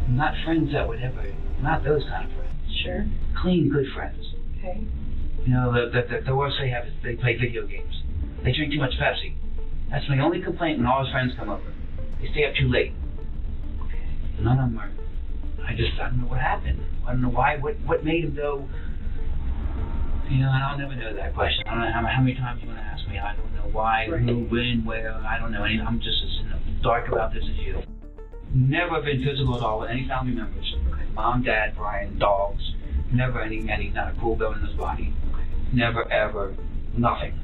not friends that would ever, not those kind of friends. Sure. Clean, good friends. Okay. The worst they have is they play video games. They drink too much Pepsi. That's my only complaint when all his friends come over. They stay up too late. None of them are. I don't know what happened. I don't know why. What made him go? And I'll never know that question. I don't know how many times you want to ask me. I don't know why, who, when, where. I don't know. I'm just as dark about this as you. Never been physical at all with any family members. Mom, dad, Brine, dogs. Never any not a cool bone in his body. Never, ever, nothing.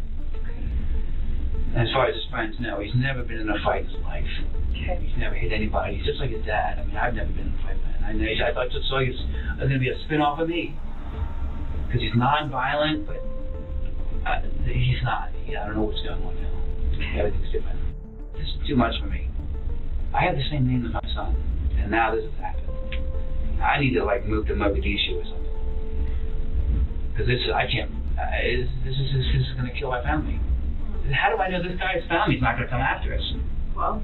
And as far as his friends, no, he's never been in a fight in his life. Okay. He's never hit anybody. He's just like his dad. I've never been in a fight, man. I thought it was going to be a spin-off of me. Because he's non-violent, but he's not. I don't know what's going on now. Everything's different. This is too much for me. I have the same name as my son, and now this has happened. I need to move to Mogadishu or something. Because I can't. This is going to kill my family. How do I know this guy's family's not going to come after us? Well,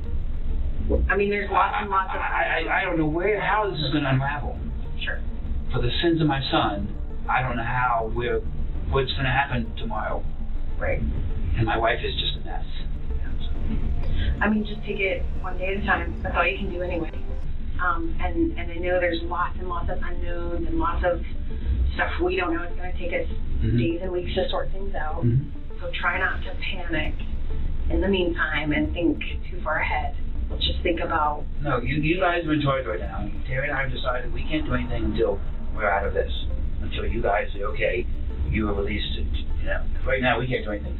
there's lots and lots of... I don't know how this is going to unravel. Sure. For the sins of my son, I don't know what's going to happen tomorrow. Right. And my wife is just a mess. Just take it one day at a time. That's all you can do anyway. And I know there's lots and lots of unknowns and lots of stuff we don't know. It's going to take us days and weeks to sort things out. Mm-hmm. So try not to panic in the meantime and think too far ahead. Let's just think about... No, you guys are in charge right now. Terry and I have decided we can't do anything until we're out of this. Until you guys say, okay, you are released. Right now we can't do anything.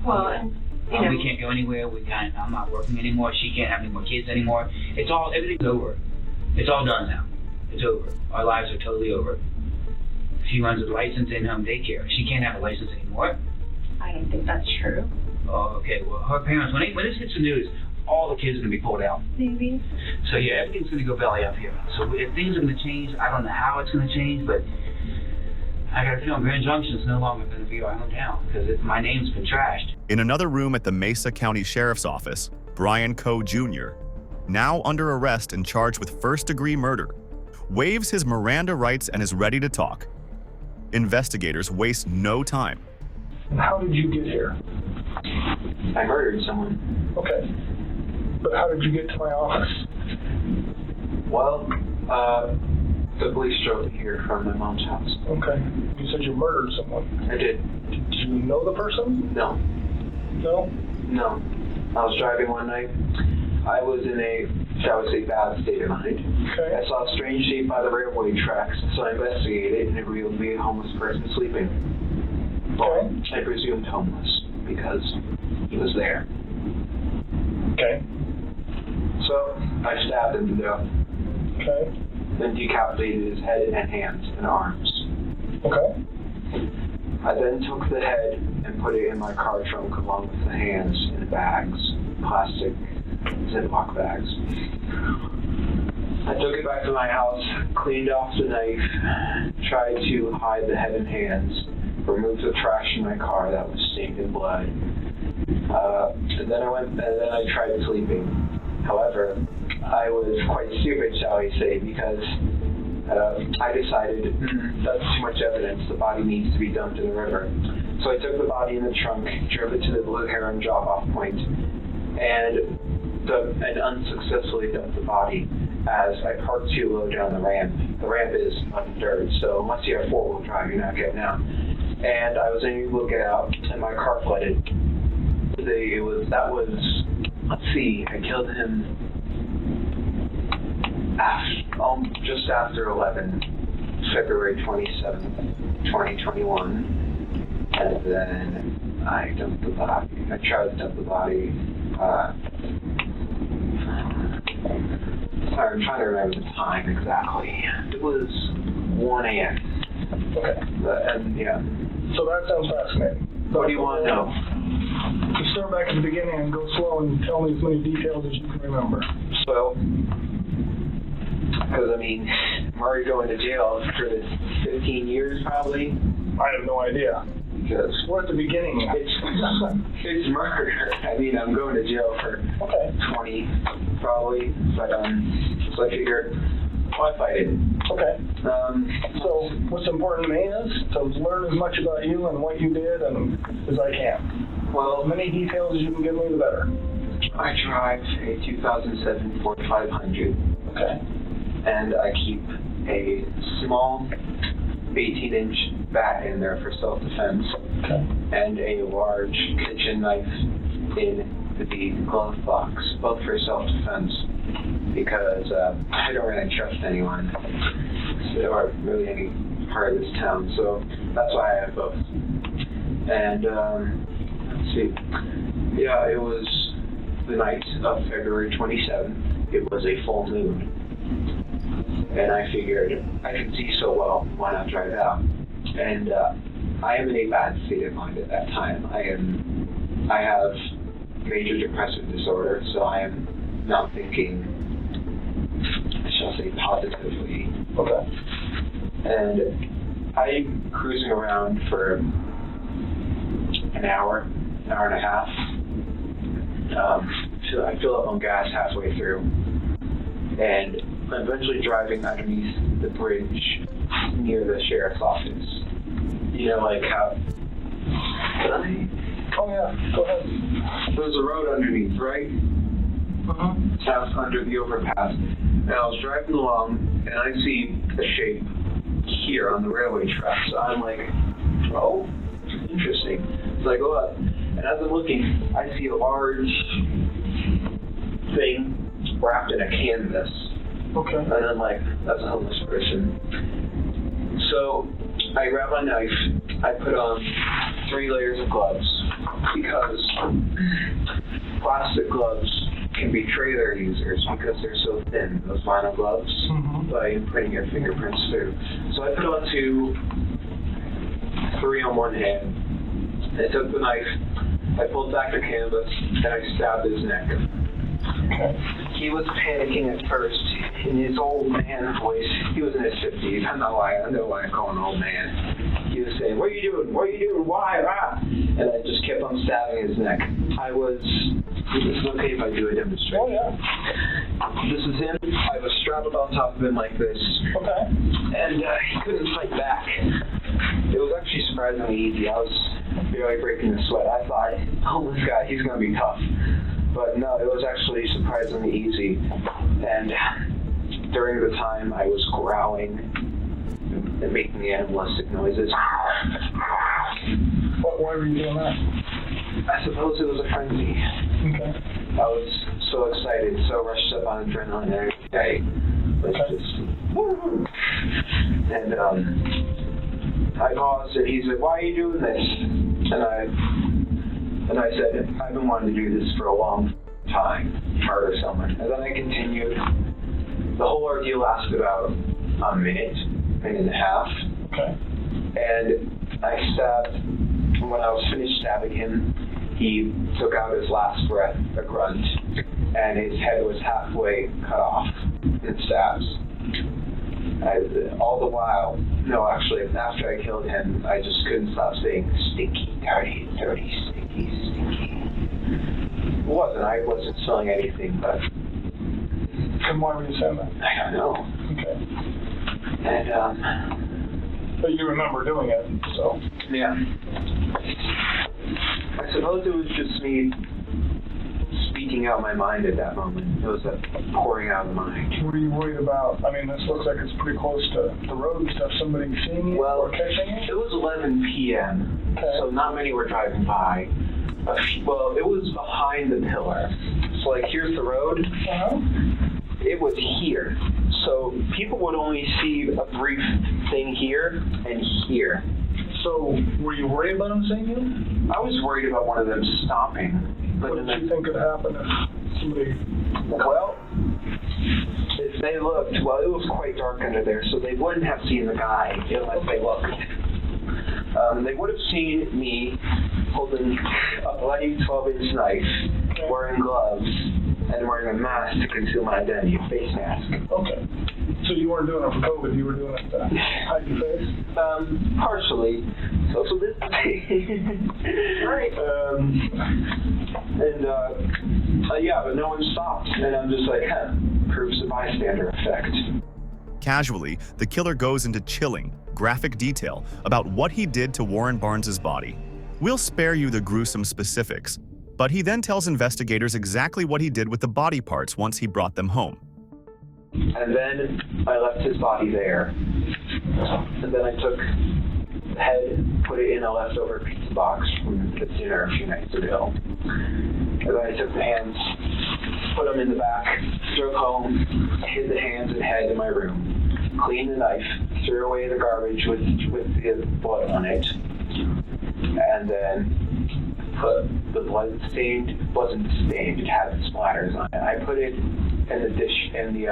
Well, we can't go anywhere. I'm not working anymore. She can't have any more kids anymore. Everything's over. It's all done now. It's over. Our lives are totally over. She runs a license in-home daycare. She can't have a license anymore. I don't think that's true. Oh, okay. Well, her parents, when this hits the news, all the kids are going to be pulled out. Maybe. So, yeah, everything's going to go belly up here. So if things are going to change, I don't know how it's going to change, but I got a feeling Grand Junction's no longer going to be our hometown because my name's been trashed. In another room at the Mesa County Sheriff's Office, Brine Coe Jr., now under arrest and charged with first-degree murder, waives his Miranda rights and is ready to talk. Investigators waste no time. How did you get here? I murdered someone. Okay. But how did you get to my office? Well, the police drove me here from my mom's house. Okay. You said you murdered someone. I did. Did you know the person? No. No? No. I was driving one night. I was in a, shall we say, bad state of mind. Okay. I saw a strange shape by the railway tracks, so I investigated, and it revealed me a homeless person sleeping. Well, I presumed homeless. because he was there. Okay. So I stabbed him to death. Okay. Then decapitated his head and hands and arms. Okay. I then took the head and put it in my car trunk along with the hands in bags, plastic Ziploc bags. I took it back to my house, cleaned off the knife, tried to hide the head and hands, removed the trash in my car that was stained in blood. And then I tried sleeping. However, I was quite stupid, shall we say, because I decided that's too much evidence. The body needs to be dumped in the river. So I took the body in the trunk, drove it to the Blue Heron drop-off point, and unsuccessfly dumped the body as I parked too low down the ramp. The ramp is undirt, so unless you have four-wheel drive, you're not getting out. And I was able to get out, and my car flooded. Let's see, I killed him just after 11, February 27th, 2021. And then I dumped the body. I tried to dump the body. Sorry, I'm trying to remember the time exactly. It was 1 a.m. Okay. And yeah. So that sounds fascinating. What do you want to know? To start back at the beginning and go slow and tell me as many details as you can remember. So, because I mean, I'm already going to jail for 15 years probably. I have no idea. Because we're at the beginning. It's murder. I mean, I'm going to jail for 20 probably. But so I figured, why fight it? Okay. So what's important to me is to learn as much about you and what you did and as I can. Well, as many details as you can give me, the better. I drive a 2007 Ford 500. Okay. And I keep a small 18-inch bat in there for self-defense. Okay. And a large kitchen knife in the glove box, both for self-defense, because I don't really trust anyone, or really any part of this town, so that's why I have both. And let's see, yeah, it was the night of February 27th. It was a full moon, and I figured I could see so well, why not drive out? And I am in a bad state of mind at that time. I have major depressive disorder, so I am not thinking, I shall say, positively. Okay. And I'm cruising around for an hour and a half. So I fill up on gas halfway through, and I'm eventually driving underneath the bridge near the sheriff's office. You know, like how... Can I? Oh yeah, go ahead. There's a road underneath, right? Out under the overpass. And I was driving along, and I see a shape here on the railway tracks. So I'm like, oh, interesting. So I go up, and as I'm looking, I see a large thing wrapped in a canvas. Okay. And I'm like, that's a homeless person. So I grab my knife, I put on 3 layers of gloves, because plastic gloves can betray their users because they're so thin, those vinyl gloves, by putting your fingerprints through. So I put on 3 on one hand. I took the knife, I pulled back the canvas, and I stabbed his neck. Okay. He was panicking at first in his old man voice. He was in his 50s. I know why I call him old man. He was saying, "What are you doing? What are you doing? Why? Ah!" And I just kept on stabbing his neck. It's okay if I do a demonstration. Oh yeah. This is him. I was strapped on top of him like this. Okay. And he couldn't fight back. It was actually surprisingly easy. I was barely breaking the sweat. I thought, oh, this guy, he's going to be tough. But no, it was actually surprisingly easy. And during the time, I was growling and making animalistic noises. Why were you doing that? I suppose it was a frenzy. Okay. I was so excited, so rushed up on adrenaline every day. And I paused, and he said, "Why are you doing this?" And And I said, I've been wanting to do this for a long time, murder someone. And then I continued. The whole ordeal lasted about a minute and a half. Okay. And I stabbed, when I was finished stabbing him, he took out his last breath, a grunt, and his head was halfway cut off in stabs. All the while, no, actually, after I killed him, I just couldn't stop saying, stinky, dirty, dirty, stinky, stinky. I wasn't smelling anything, but... And why were you saying that? I don't know. Okay. And, But you remember doing it, so... Yeah. I suppose it was just me speaking out my mind at that moment. It was a pouring out of the mind. What are you worried about? I mean, this looks like it's pretty close to the road and stuff. Somebody seeing you or catching you? It was 11 p.m., so not many were driving by. Well, it was behind the pillar. So, like, here's the road. It was here. So people would only see a brief thing here and here. So were you worried about them seeing you? I was worried about one of them stopping. But what did you think could happen if somebody... Well, if they looked, well, it was quite dark under there, so they wouldn't have seen the guy unless they looked. They would have seen me holding a bloody 12-inch knife, wearing gloves, and wearing a mask to conceal my identity, a face mask. Okay. So you weren't doing it for COVID, you were doing it to hide your face? Partially. Social distancing. Right. Yeah, but no one stopped. And I'm just like, proves the bystander effect. Casually, the killer goes into chilling, graphic detail about what he did to Warren Barnes's body. We'll spare you the gruesome specifics, but he then tells investigators exactly what he did with the body parts once he brought them home. And then I left his body there. And then I took the head, put it in a leftover pizza box from the dinner a few nights ago. And then I took the hands, put them in the back, drove home, hid the hands and head in my room, cleaned the knife, threw away the garbage with the blood on it, and then put the blood stained, wasn't stained, it had splatters on it. I put it in the dish, in the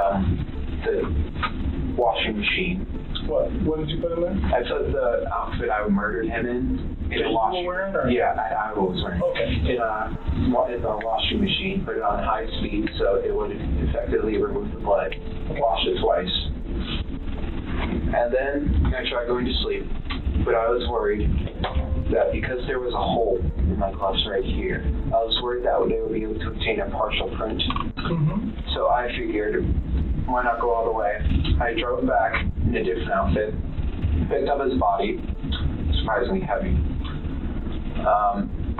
washing machine. What did you put in there? I put the outfit I murdered him in a washing. Wearing, or? Yeah, I was wearing. Okay. In a washing machine, put it on high speed so it would effectively remove the blood. Wash it twice. And then I tried going to sleep, but I was worried that because there was a hole in my gloves right here, I was worried that they would be able to obtain a partial print. Mm-hmm. So I figured, why not go all the way? I drove back in a different outfit, picked up his body, surprisingly heavy,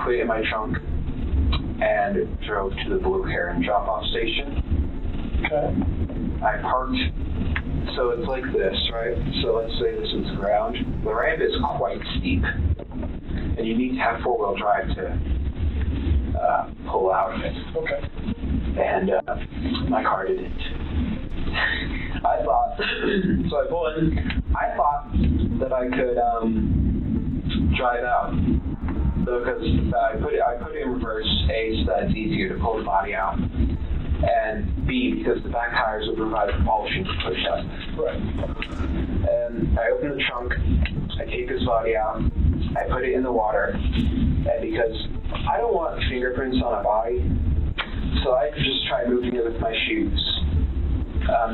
put it in my trunk, and drove to the Blue Heron drop-off station. Okay. I parked, so it's like this, right? So let's say this is the ground. The ramp is quite steep, and you need to have four-wheel drive to pull out of it. Okay. And my car didn't. I thought, so I pulled in, I thought that I could drive out. Because I put it in reverse, A, so that it's easier to pull the body out, and B, because the back tires would provide propulsion to push up. Right. And I open the trunk, I take his body out, I put it in the water, and because I don't want fingerprints on a body, so I just try moving it with my shoes.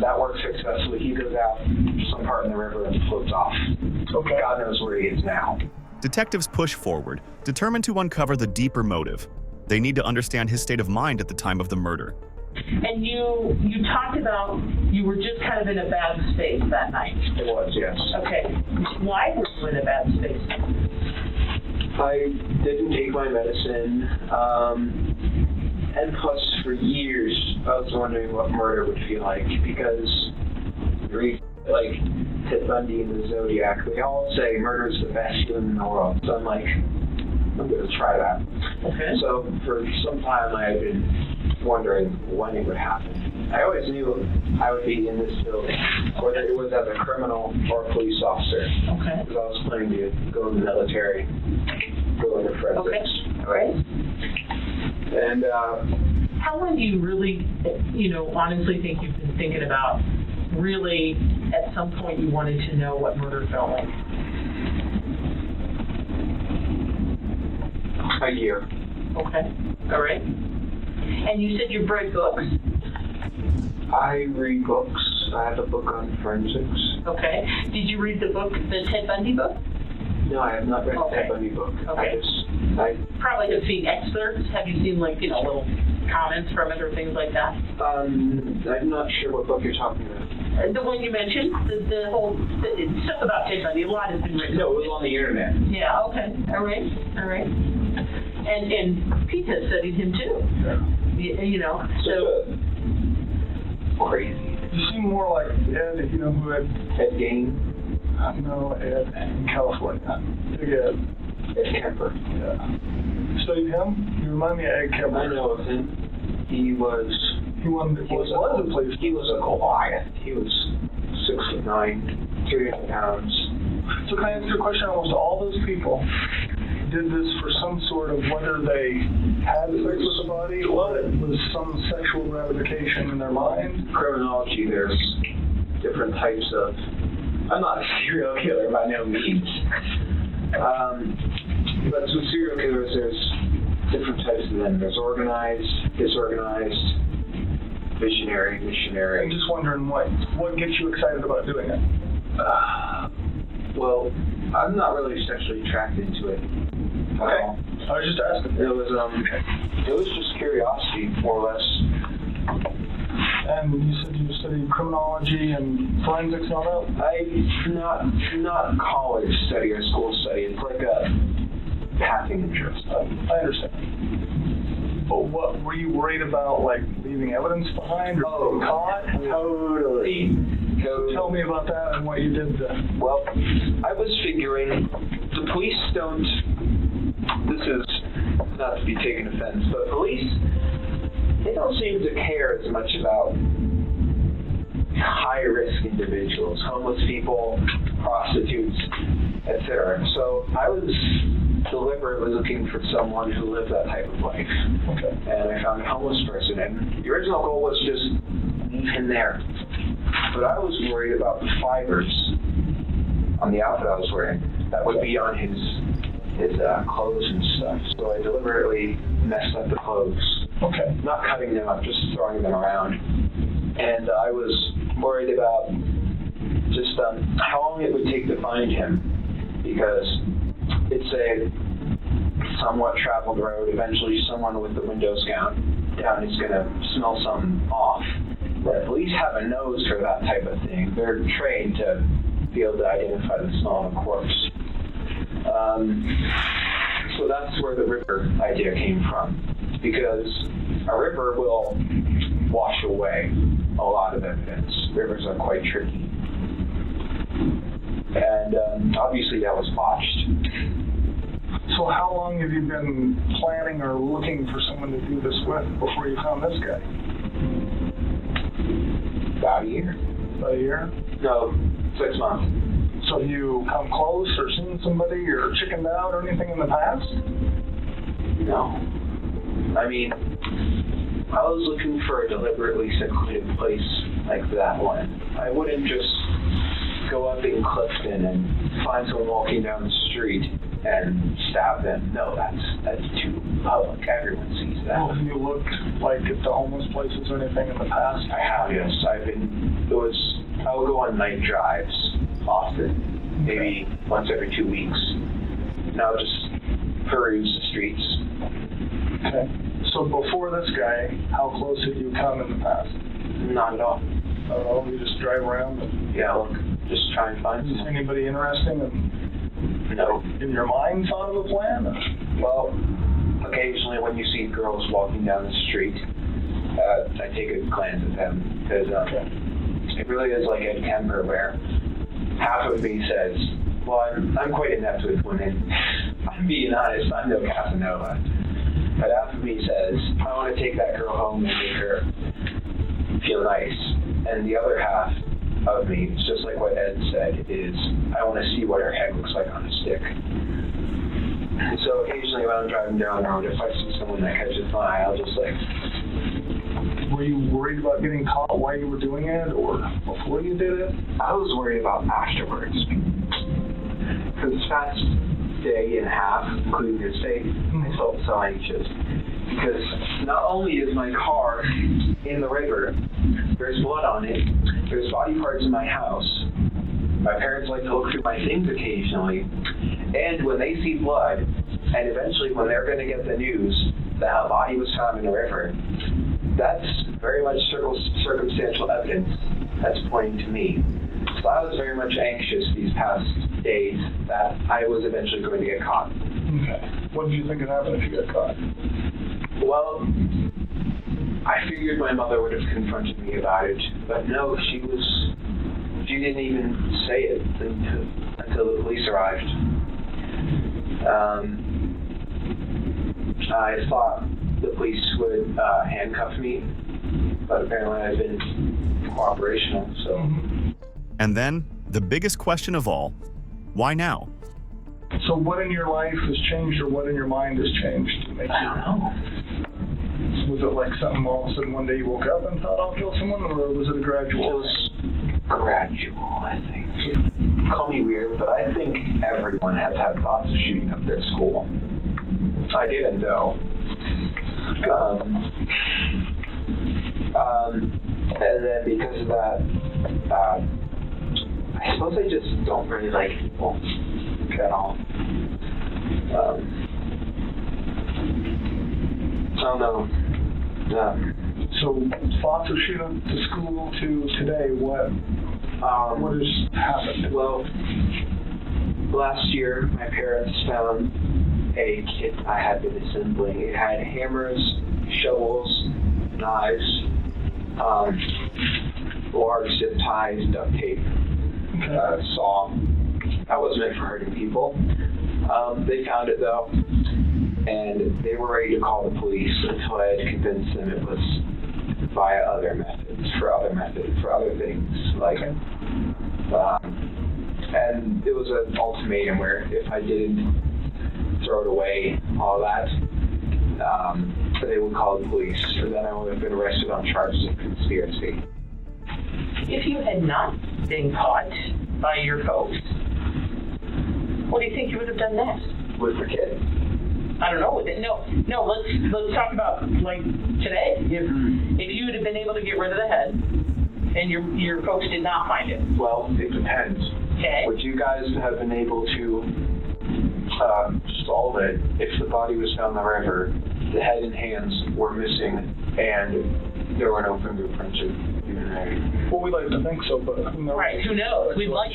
That works successfully. He goes out some part in the river and floats off. Okay. God knows where he is now. Detectives push forward, determined to uncover the deeper motive. They need to understand his state of mind at the time of the murder. And you talked about you were just kind of in a bad space that night. It was, yes. Okay. Why were you in a bad space? I didn't take my medicine, and plus for years I was wondering what murder would feel like, because like Ted Bundy and the Zodiac, they all say murder is the best feeling in the world. So I'm like, I'm going to try that. Okay. So for some time I had been wondering when it would happen. I always knew I would be in this building, whether it was as a criminal or a police officer. Okay. Because I was planning to go in the military, go into forensics. Okay. All right. And How long do you really, honestly think you've been thinking about really at some point you wanted to know what murder felt like? a year. Okay. All right. And you said you've read books? I read books. I have a book on forensics. Okay. Did you read the Ted Bundy book? No, I have not read the Ted Bundy book. Okay. I probably have seen excerpts. Have you seen little comments from it or things like that? I'm not sure what book you're talking about. The one you mentioned, the whole stuff about Ted Bundy. A lot has been written. No, it was on the internet. Yeah. Okay. All right. And Pete has studied him too. Yeah. So. Crazy. You seem more like Ed, if you know who Ed Gein? No, Ed in California. Big Ed. Ed Kemper. Yeah. Studied him? You remind me of Ed Kemper. I know of him. He was a Goliath. He was 6'9", 300 pounds. So can I ask you a question? Almost all those people did this for some sort of, whether they had sex with the body or it was some sexual gratification in their mind? Criminology, there's different types of... I'm not a serial killer by no means. But with serial killers, there's different types of them. There's organized, disorganized, visionary, missionary. I'm just wondering what gets you excited about doing it? Well, I'm not really sexually attracted to it. Okay. I was just asking. It was just curiosity, more or less. And you said you studied criminology and forensics and all that? Not college study or school study. It's like a passing interest. I understand. But what were you worried about, like leaving evidence behind or being caught? Totally. Tell me about that and what you did then. Well, I was figuring the police don't. This is not to be taken offense, but police, they don't seem to care as much about high-risk individuals, homeless people, prostitutes, etc. So I was deliberately looking for someone who lived that type of life. Okay. And I found a homeless person, and the original goal was just leave him there. But I was worried about the fibers on the outfit I was wearing that would be on his clothes and stuff. So I deliberately messed up the clothes. Okay. Not cutting them up, just throwing them around. And I was worried about just how long it would take to find him, because it's a somewhat traveled road. Eventually someone with the windows down is going to smell something off. But police have a nose for that type of thing. They're trained to be able to identify the smell of a corpse. So that's where the river idea came from, because a river will wash away a lot of evidence. Rivers are quite tricky. And obviously that was botched. So how long have you been planning or looking for someone to do this with before you found this guy? About a year. About a year? No, 6 months. So have you come close or seen somebody or chickened out or anything in the past? No. I mean, I was looking for a deliberately secluded place like that one. I wouldn't just go up in Clifton and find someone walking down the street and stab them. No, that's too public. Everyone sees that. Well, have you looked like at the homeless places or anything in the past? I have, yes. I would go on night drives often, maybe once every 2 weeks. And I would just peruse the streets. Okay. So before this guy, how close have you come in the past? Not at all. Oh, you just drive around and... Yeah, look, just try and find someone. Anybody interesting? No. In your mind thought of a plan? Well, occasionally when you see girls walking down the street, I take a glance at them, because it really is like Ed Kemper, where half of me says, well, I'm quite inept with women. I'm being honest, I'm no Casanova. But half of me says, I want to take that girl home and make her feel nice. And the other half of me, it's just like what Ed said, is I want to see what her head looks like on a stick. So occasionally when I'm driving down the road, if I see someone that catches my eye, I'll just like... Were you worried about getting caught while you were doing it or before you did it? I was worried about afterwards. For this past day and a half, including this day, I felt so anxious. Because not only is my car in the river, there's blood on it, there's body parts in my house. My parents like to look through my things occasionally. And when they see blood, and eventually when they're going to get the news that a body was found in the river, that's very much circumstantial evidence that's pointing to me. So I was very much anxious these past days that I was eventually going to get caught. Okay. What did you think would happen if you got caught? Well, I figured my mother would have confronted me about it, but no, she didn't even say it until the police arrived. I thought the police would handcuff me, but apparently I've been cooperational, so. And then, the biggest question of all, why now? So what in your life has changed or what in your mind has changed to make I don't know. Was it like something all of a sudden one day you woke up and thought I'll kill someone, or was it a gradual? It was gradual, I think. Call me weird, but I think everyone has had thoughts of shooting up their school. I didn't though. And then because of that, I suppose I just don't really like people at all. I don't know. So thoughts of shooting up the school to today, what has happened? Well, last year my parents found a kit I had been assembling. It had hammers, shovels, knives, large zip ties, duct tape, saw. That was meant for hurting people. They found it though, and they were ready to call the police until I had convinced them it was via other methods, for other things, like, and it was an ultimatum where if I didn't throw it away, all that, they would call the police, or then I would have been arrested on charges of conspiracy. If you had not been caught by your folks, what do you think you would have done next? With the kid? I don't know. No. Let's talk about like today. If you would have been able to get rid of the head, and your folks did not find it. Well, it depends. Okay. Would you guys have been able to solve it if the body was found in the river, the head and hands were missing, and there were no fingerprints or human hair? Well, we'd like to think so, but who knows? Right, who knows? We'd love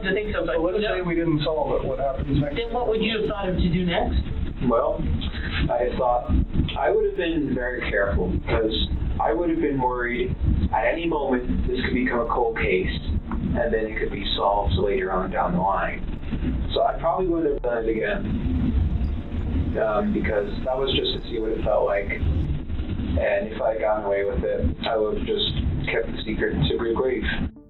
to think so, but so let's say we didn't solve it. What happens next? Then what would you have thought of to do next? Well, I thought I would have been very careful because I would have been worried at any moment this could become a cold case and then it could be solved later on down the line. So I probably would have done it again because that was just to see what it felt like. And if I had gotten away with it, I would have just kept the secret to a grave.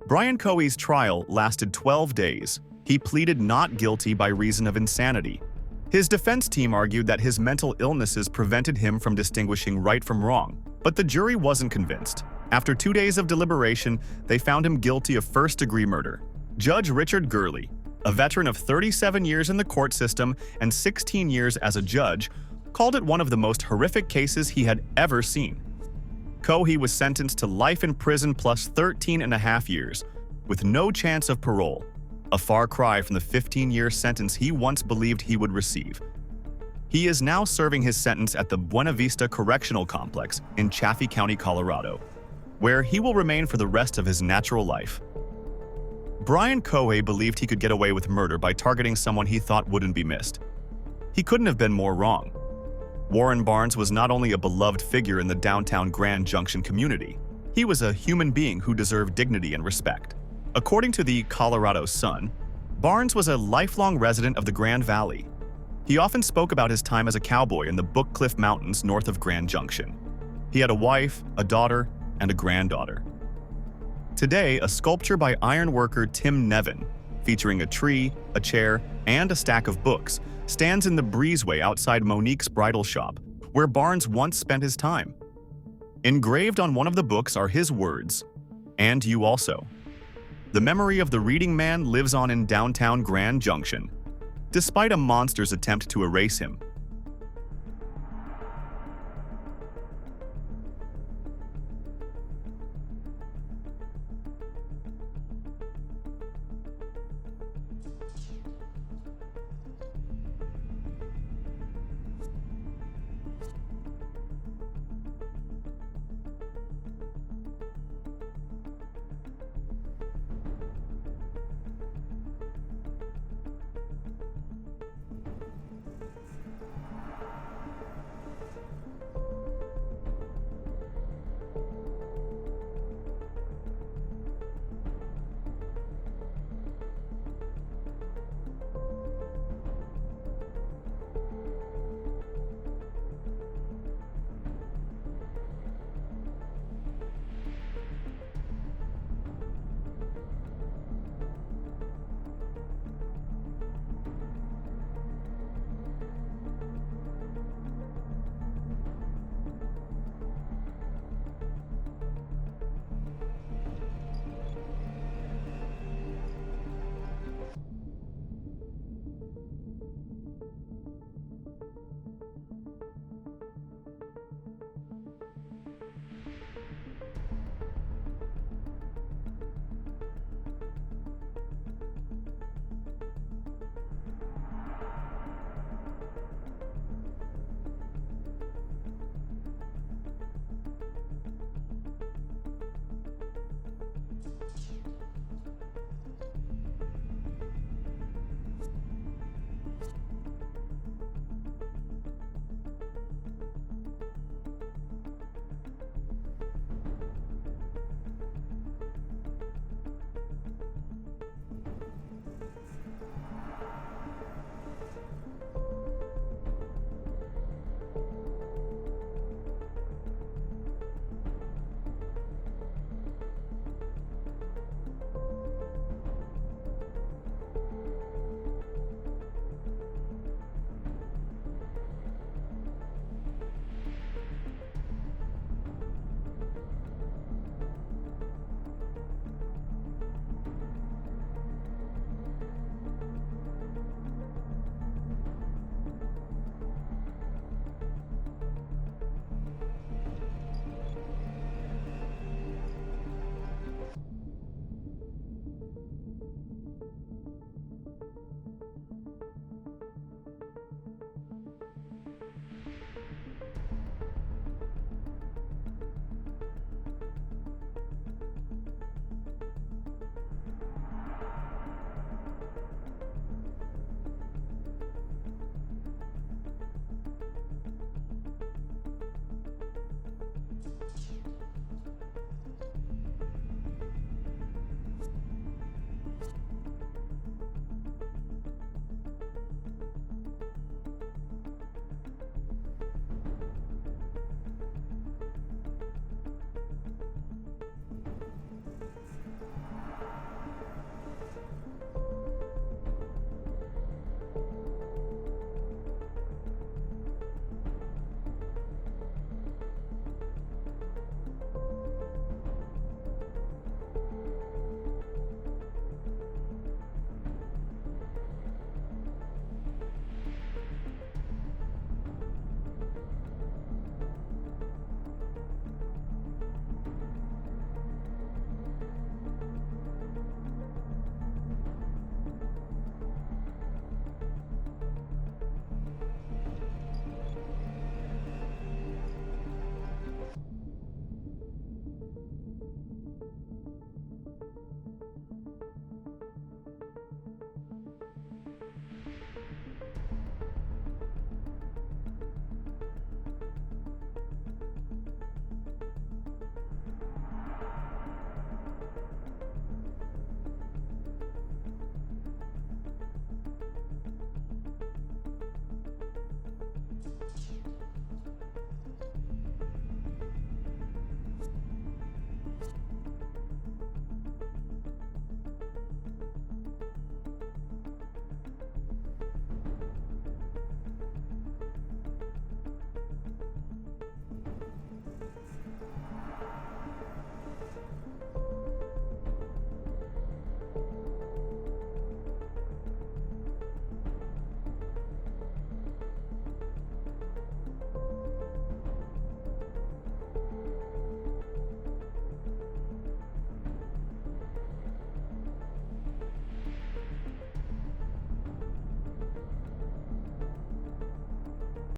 Brine Choee's trial lasted 12 days. He pleaded not guilty by reason of insanity. His defense team argued that his mental illnesses prevented him from distinguishing right from wrong, but the jury wasn't convinced. After 2 days of deliberation, they found him guilty of first-degree murder. Judge Richard Gurley, a veteran of 37 years in the court system and 16 years as a judge, called it one of the most horrific cases he had ever seen. Choee was sentenced to life in prison plus 13.5 years, with no chance of parole, a far cry from the 15-year sentence he once believed he would receive. He is now serving his sentence at the Buena Vista Correctional Complex in Chaffee County, Colorado, where he will remain for the rest of his natural life. Brine Choee believed he could get away with murder by targeting someone he thought wouldn't be missed. He couldn't have been more wrong. Warren Barnes was not only a beloved figure in the downtown Grand Junction community, he was a human being who deserved dignity and respect. According to the Colorado Sun, Barnes was a lifelong resident of the Grand Valley. He often spoke about his time as a cowboy in the Book Cliff Mountains north of Grand Junction. He had a wife, a daughter, and a granddaughter. Today, a sculpture by ironworker Tim Nevin featuring a tree, a chair, and a stack of books, stands in the breezeway outside Monique's bridal shop, where Barnes once spent his time. Engraved on one of the books are his words, "And you also." The memory of the reading man lives on in downtown Grand Junction, despite a monster's attempt to erase him.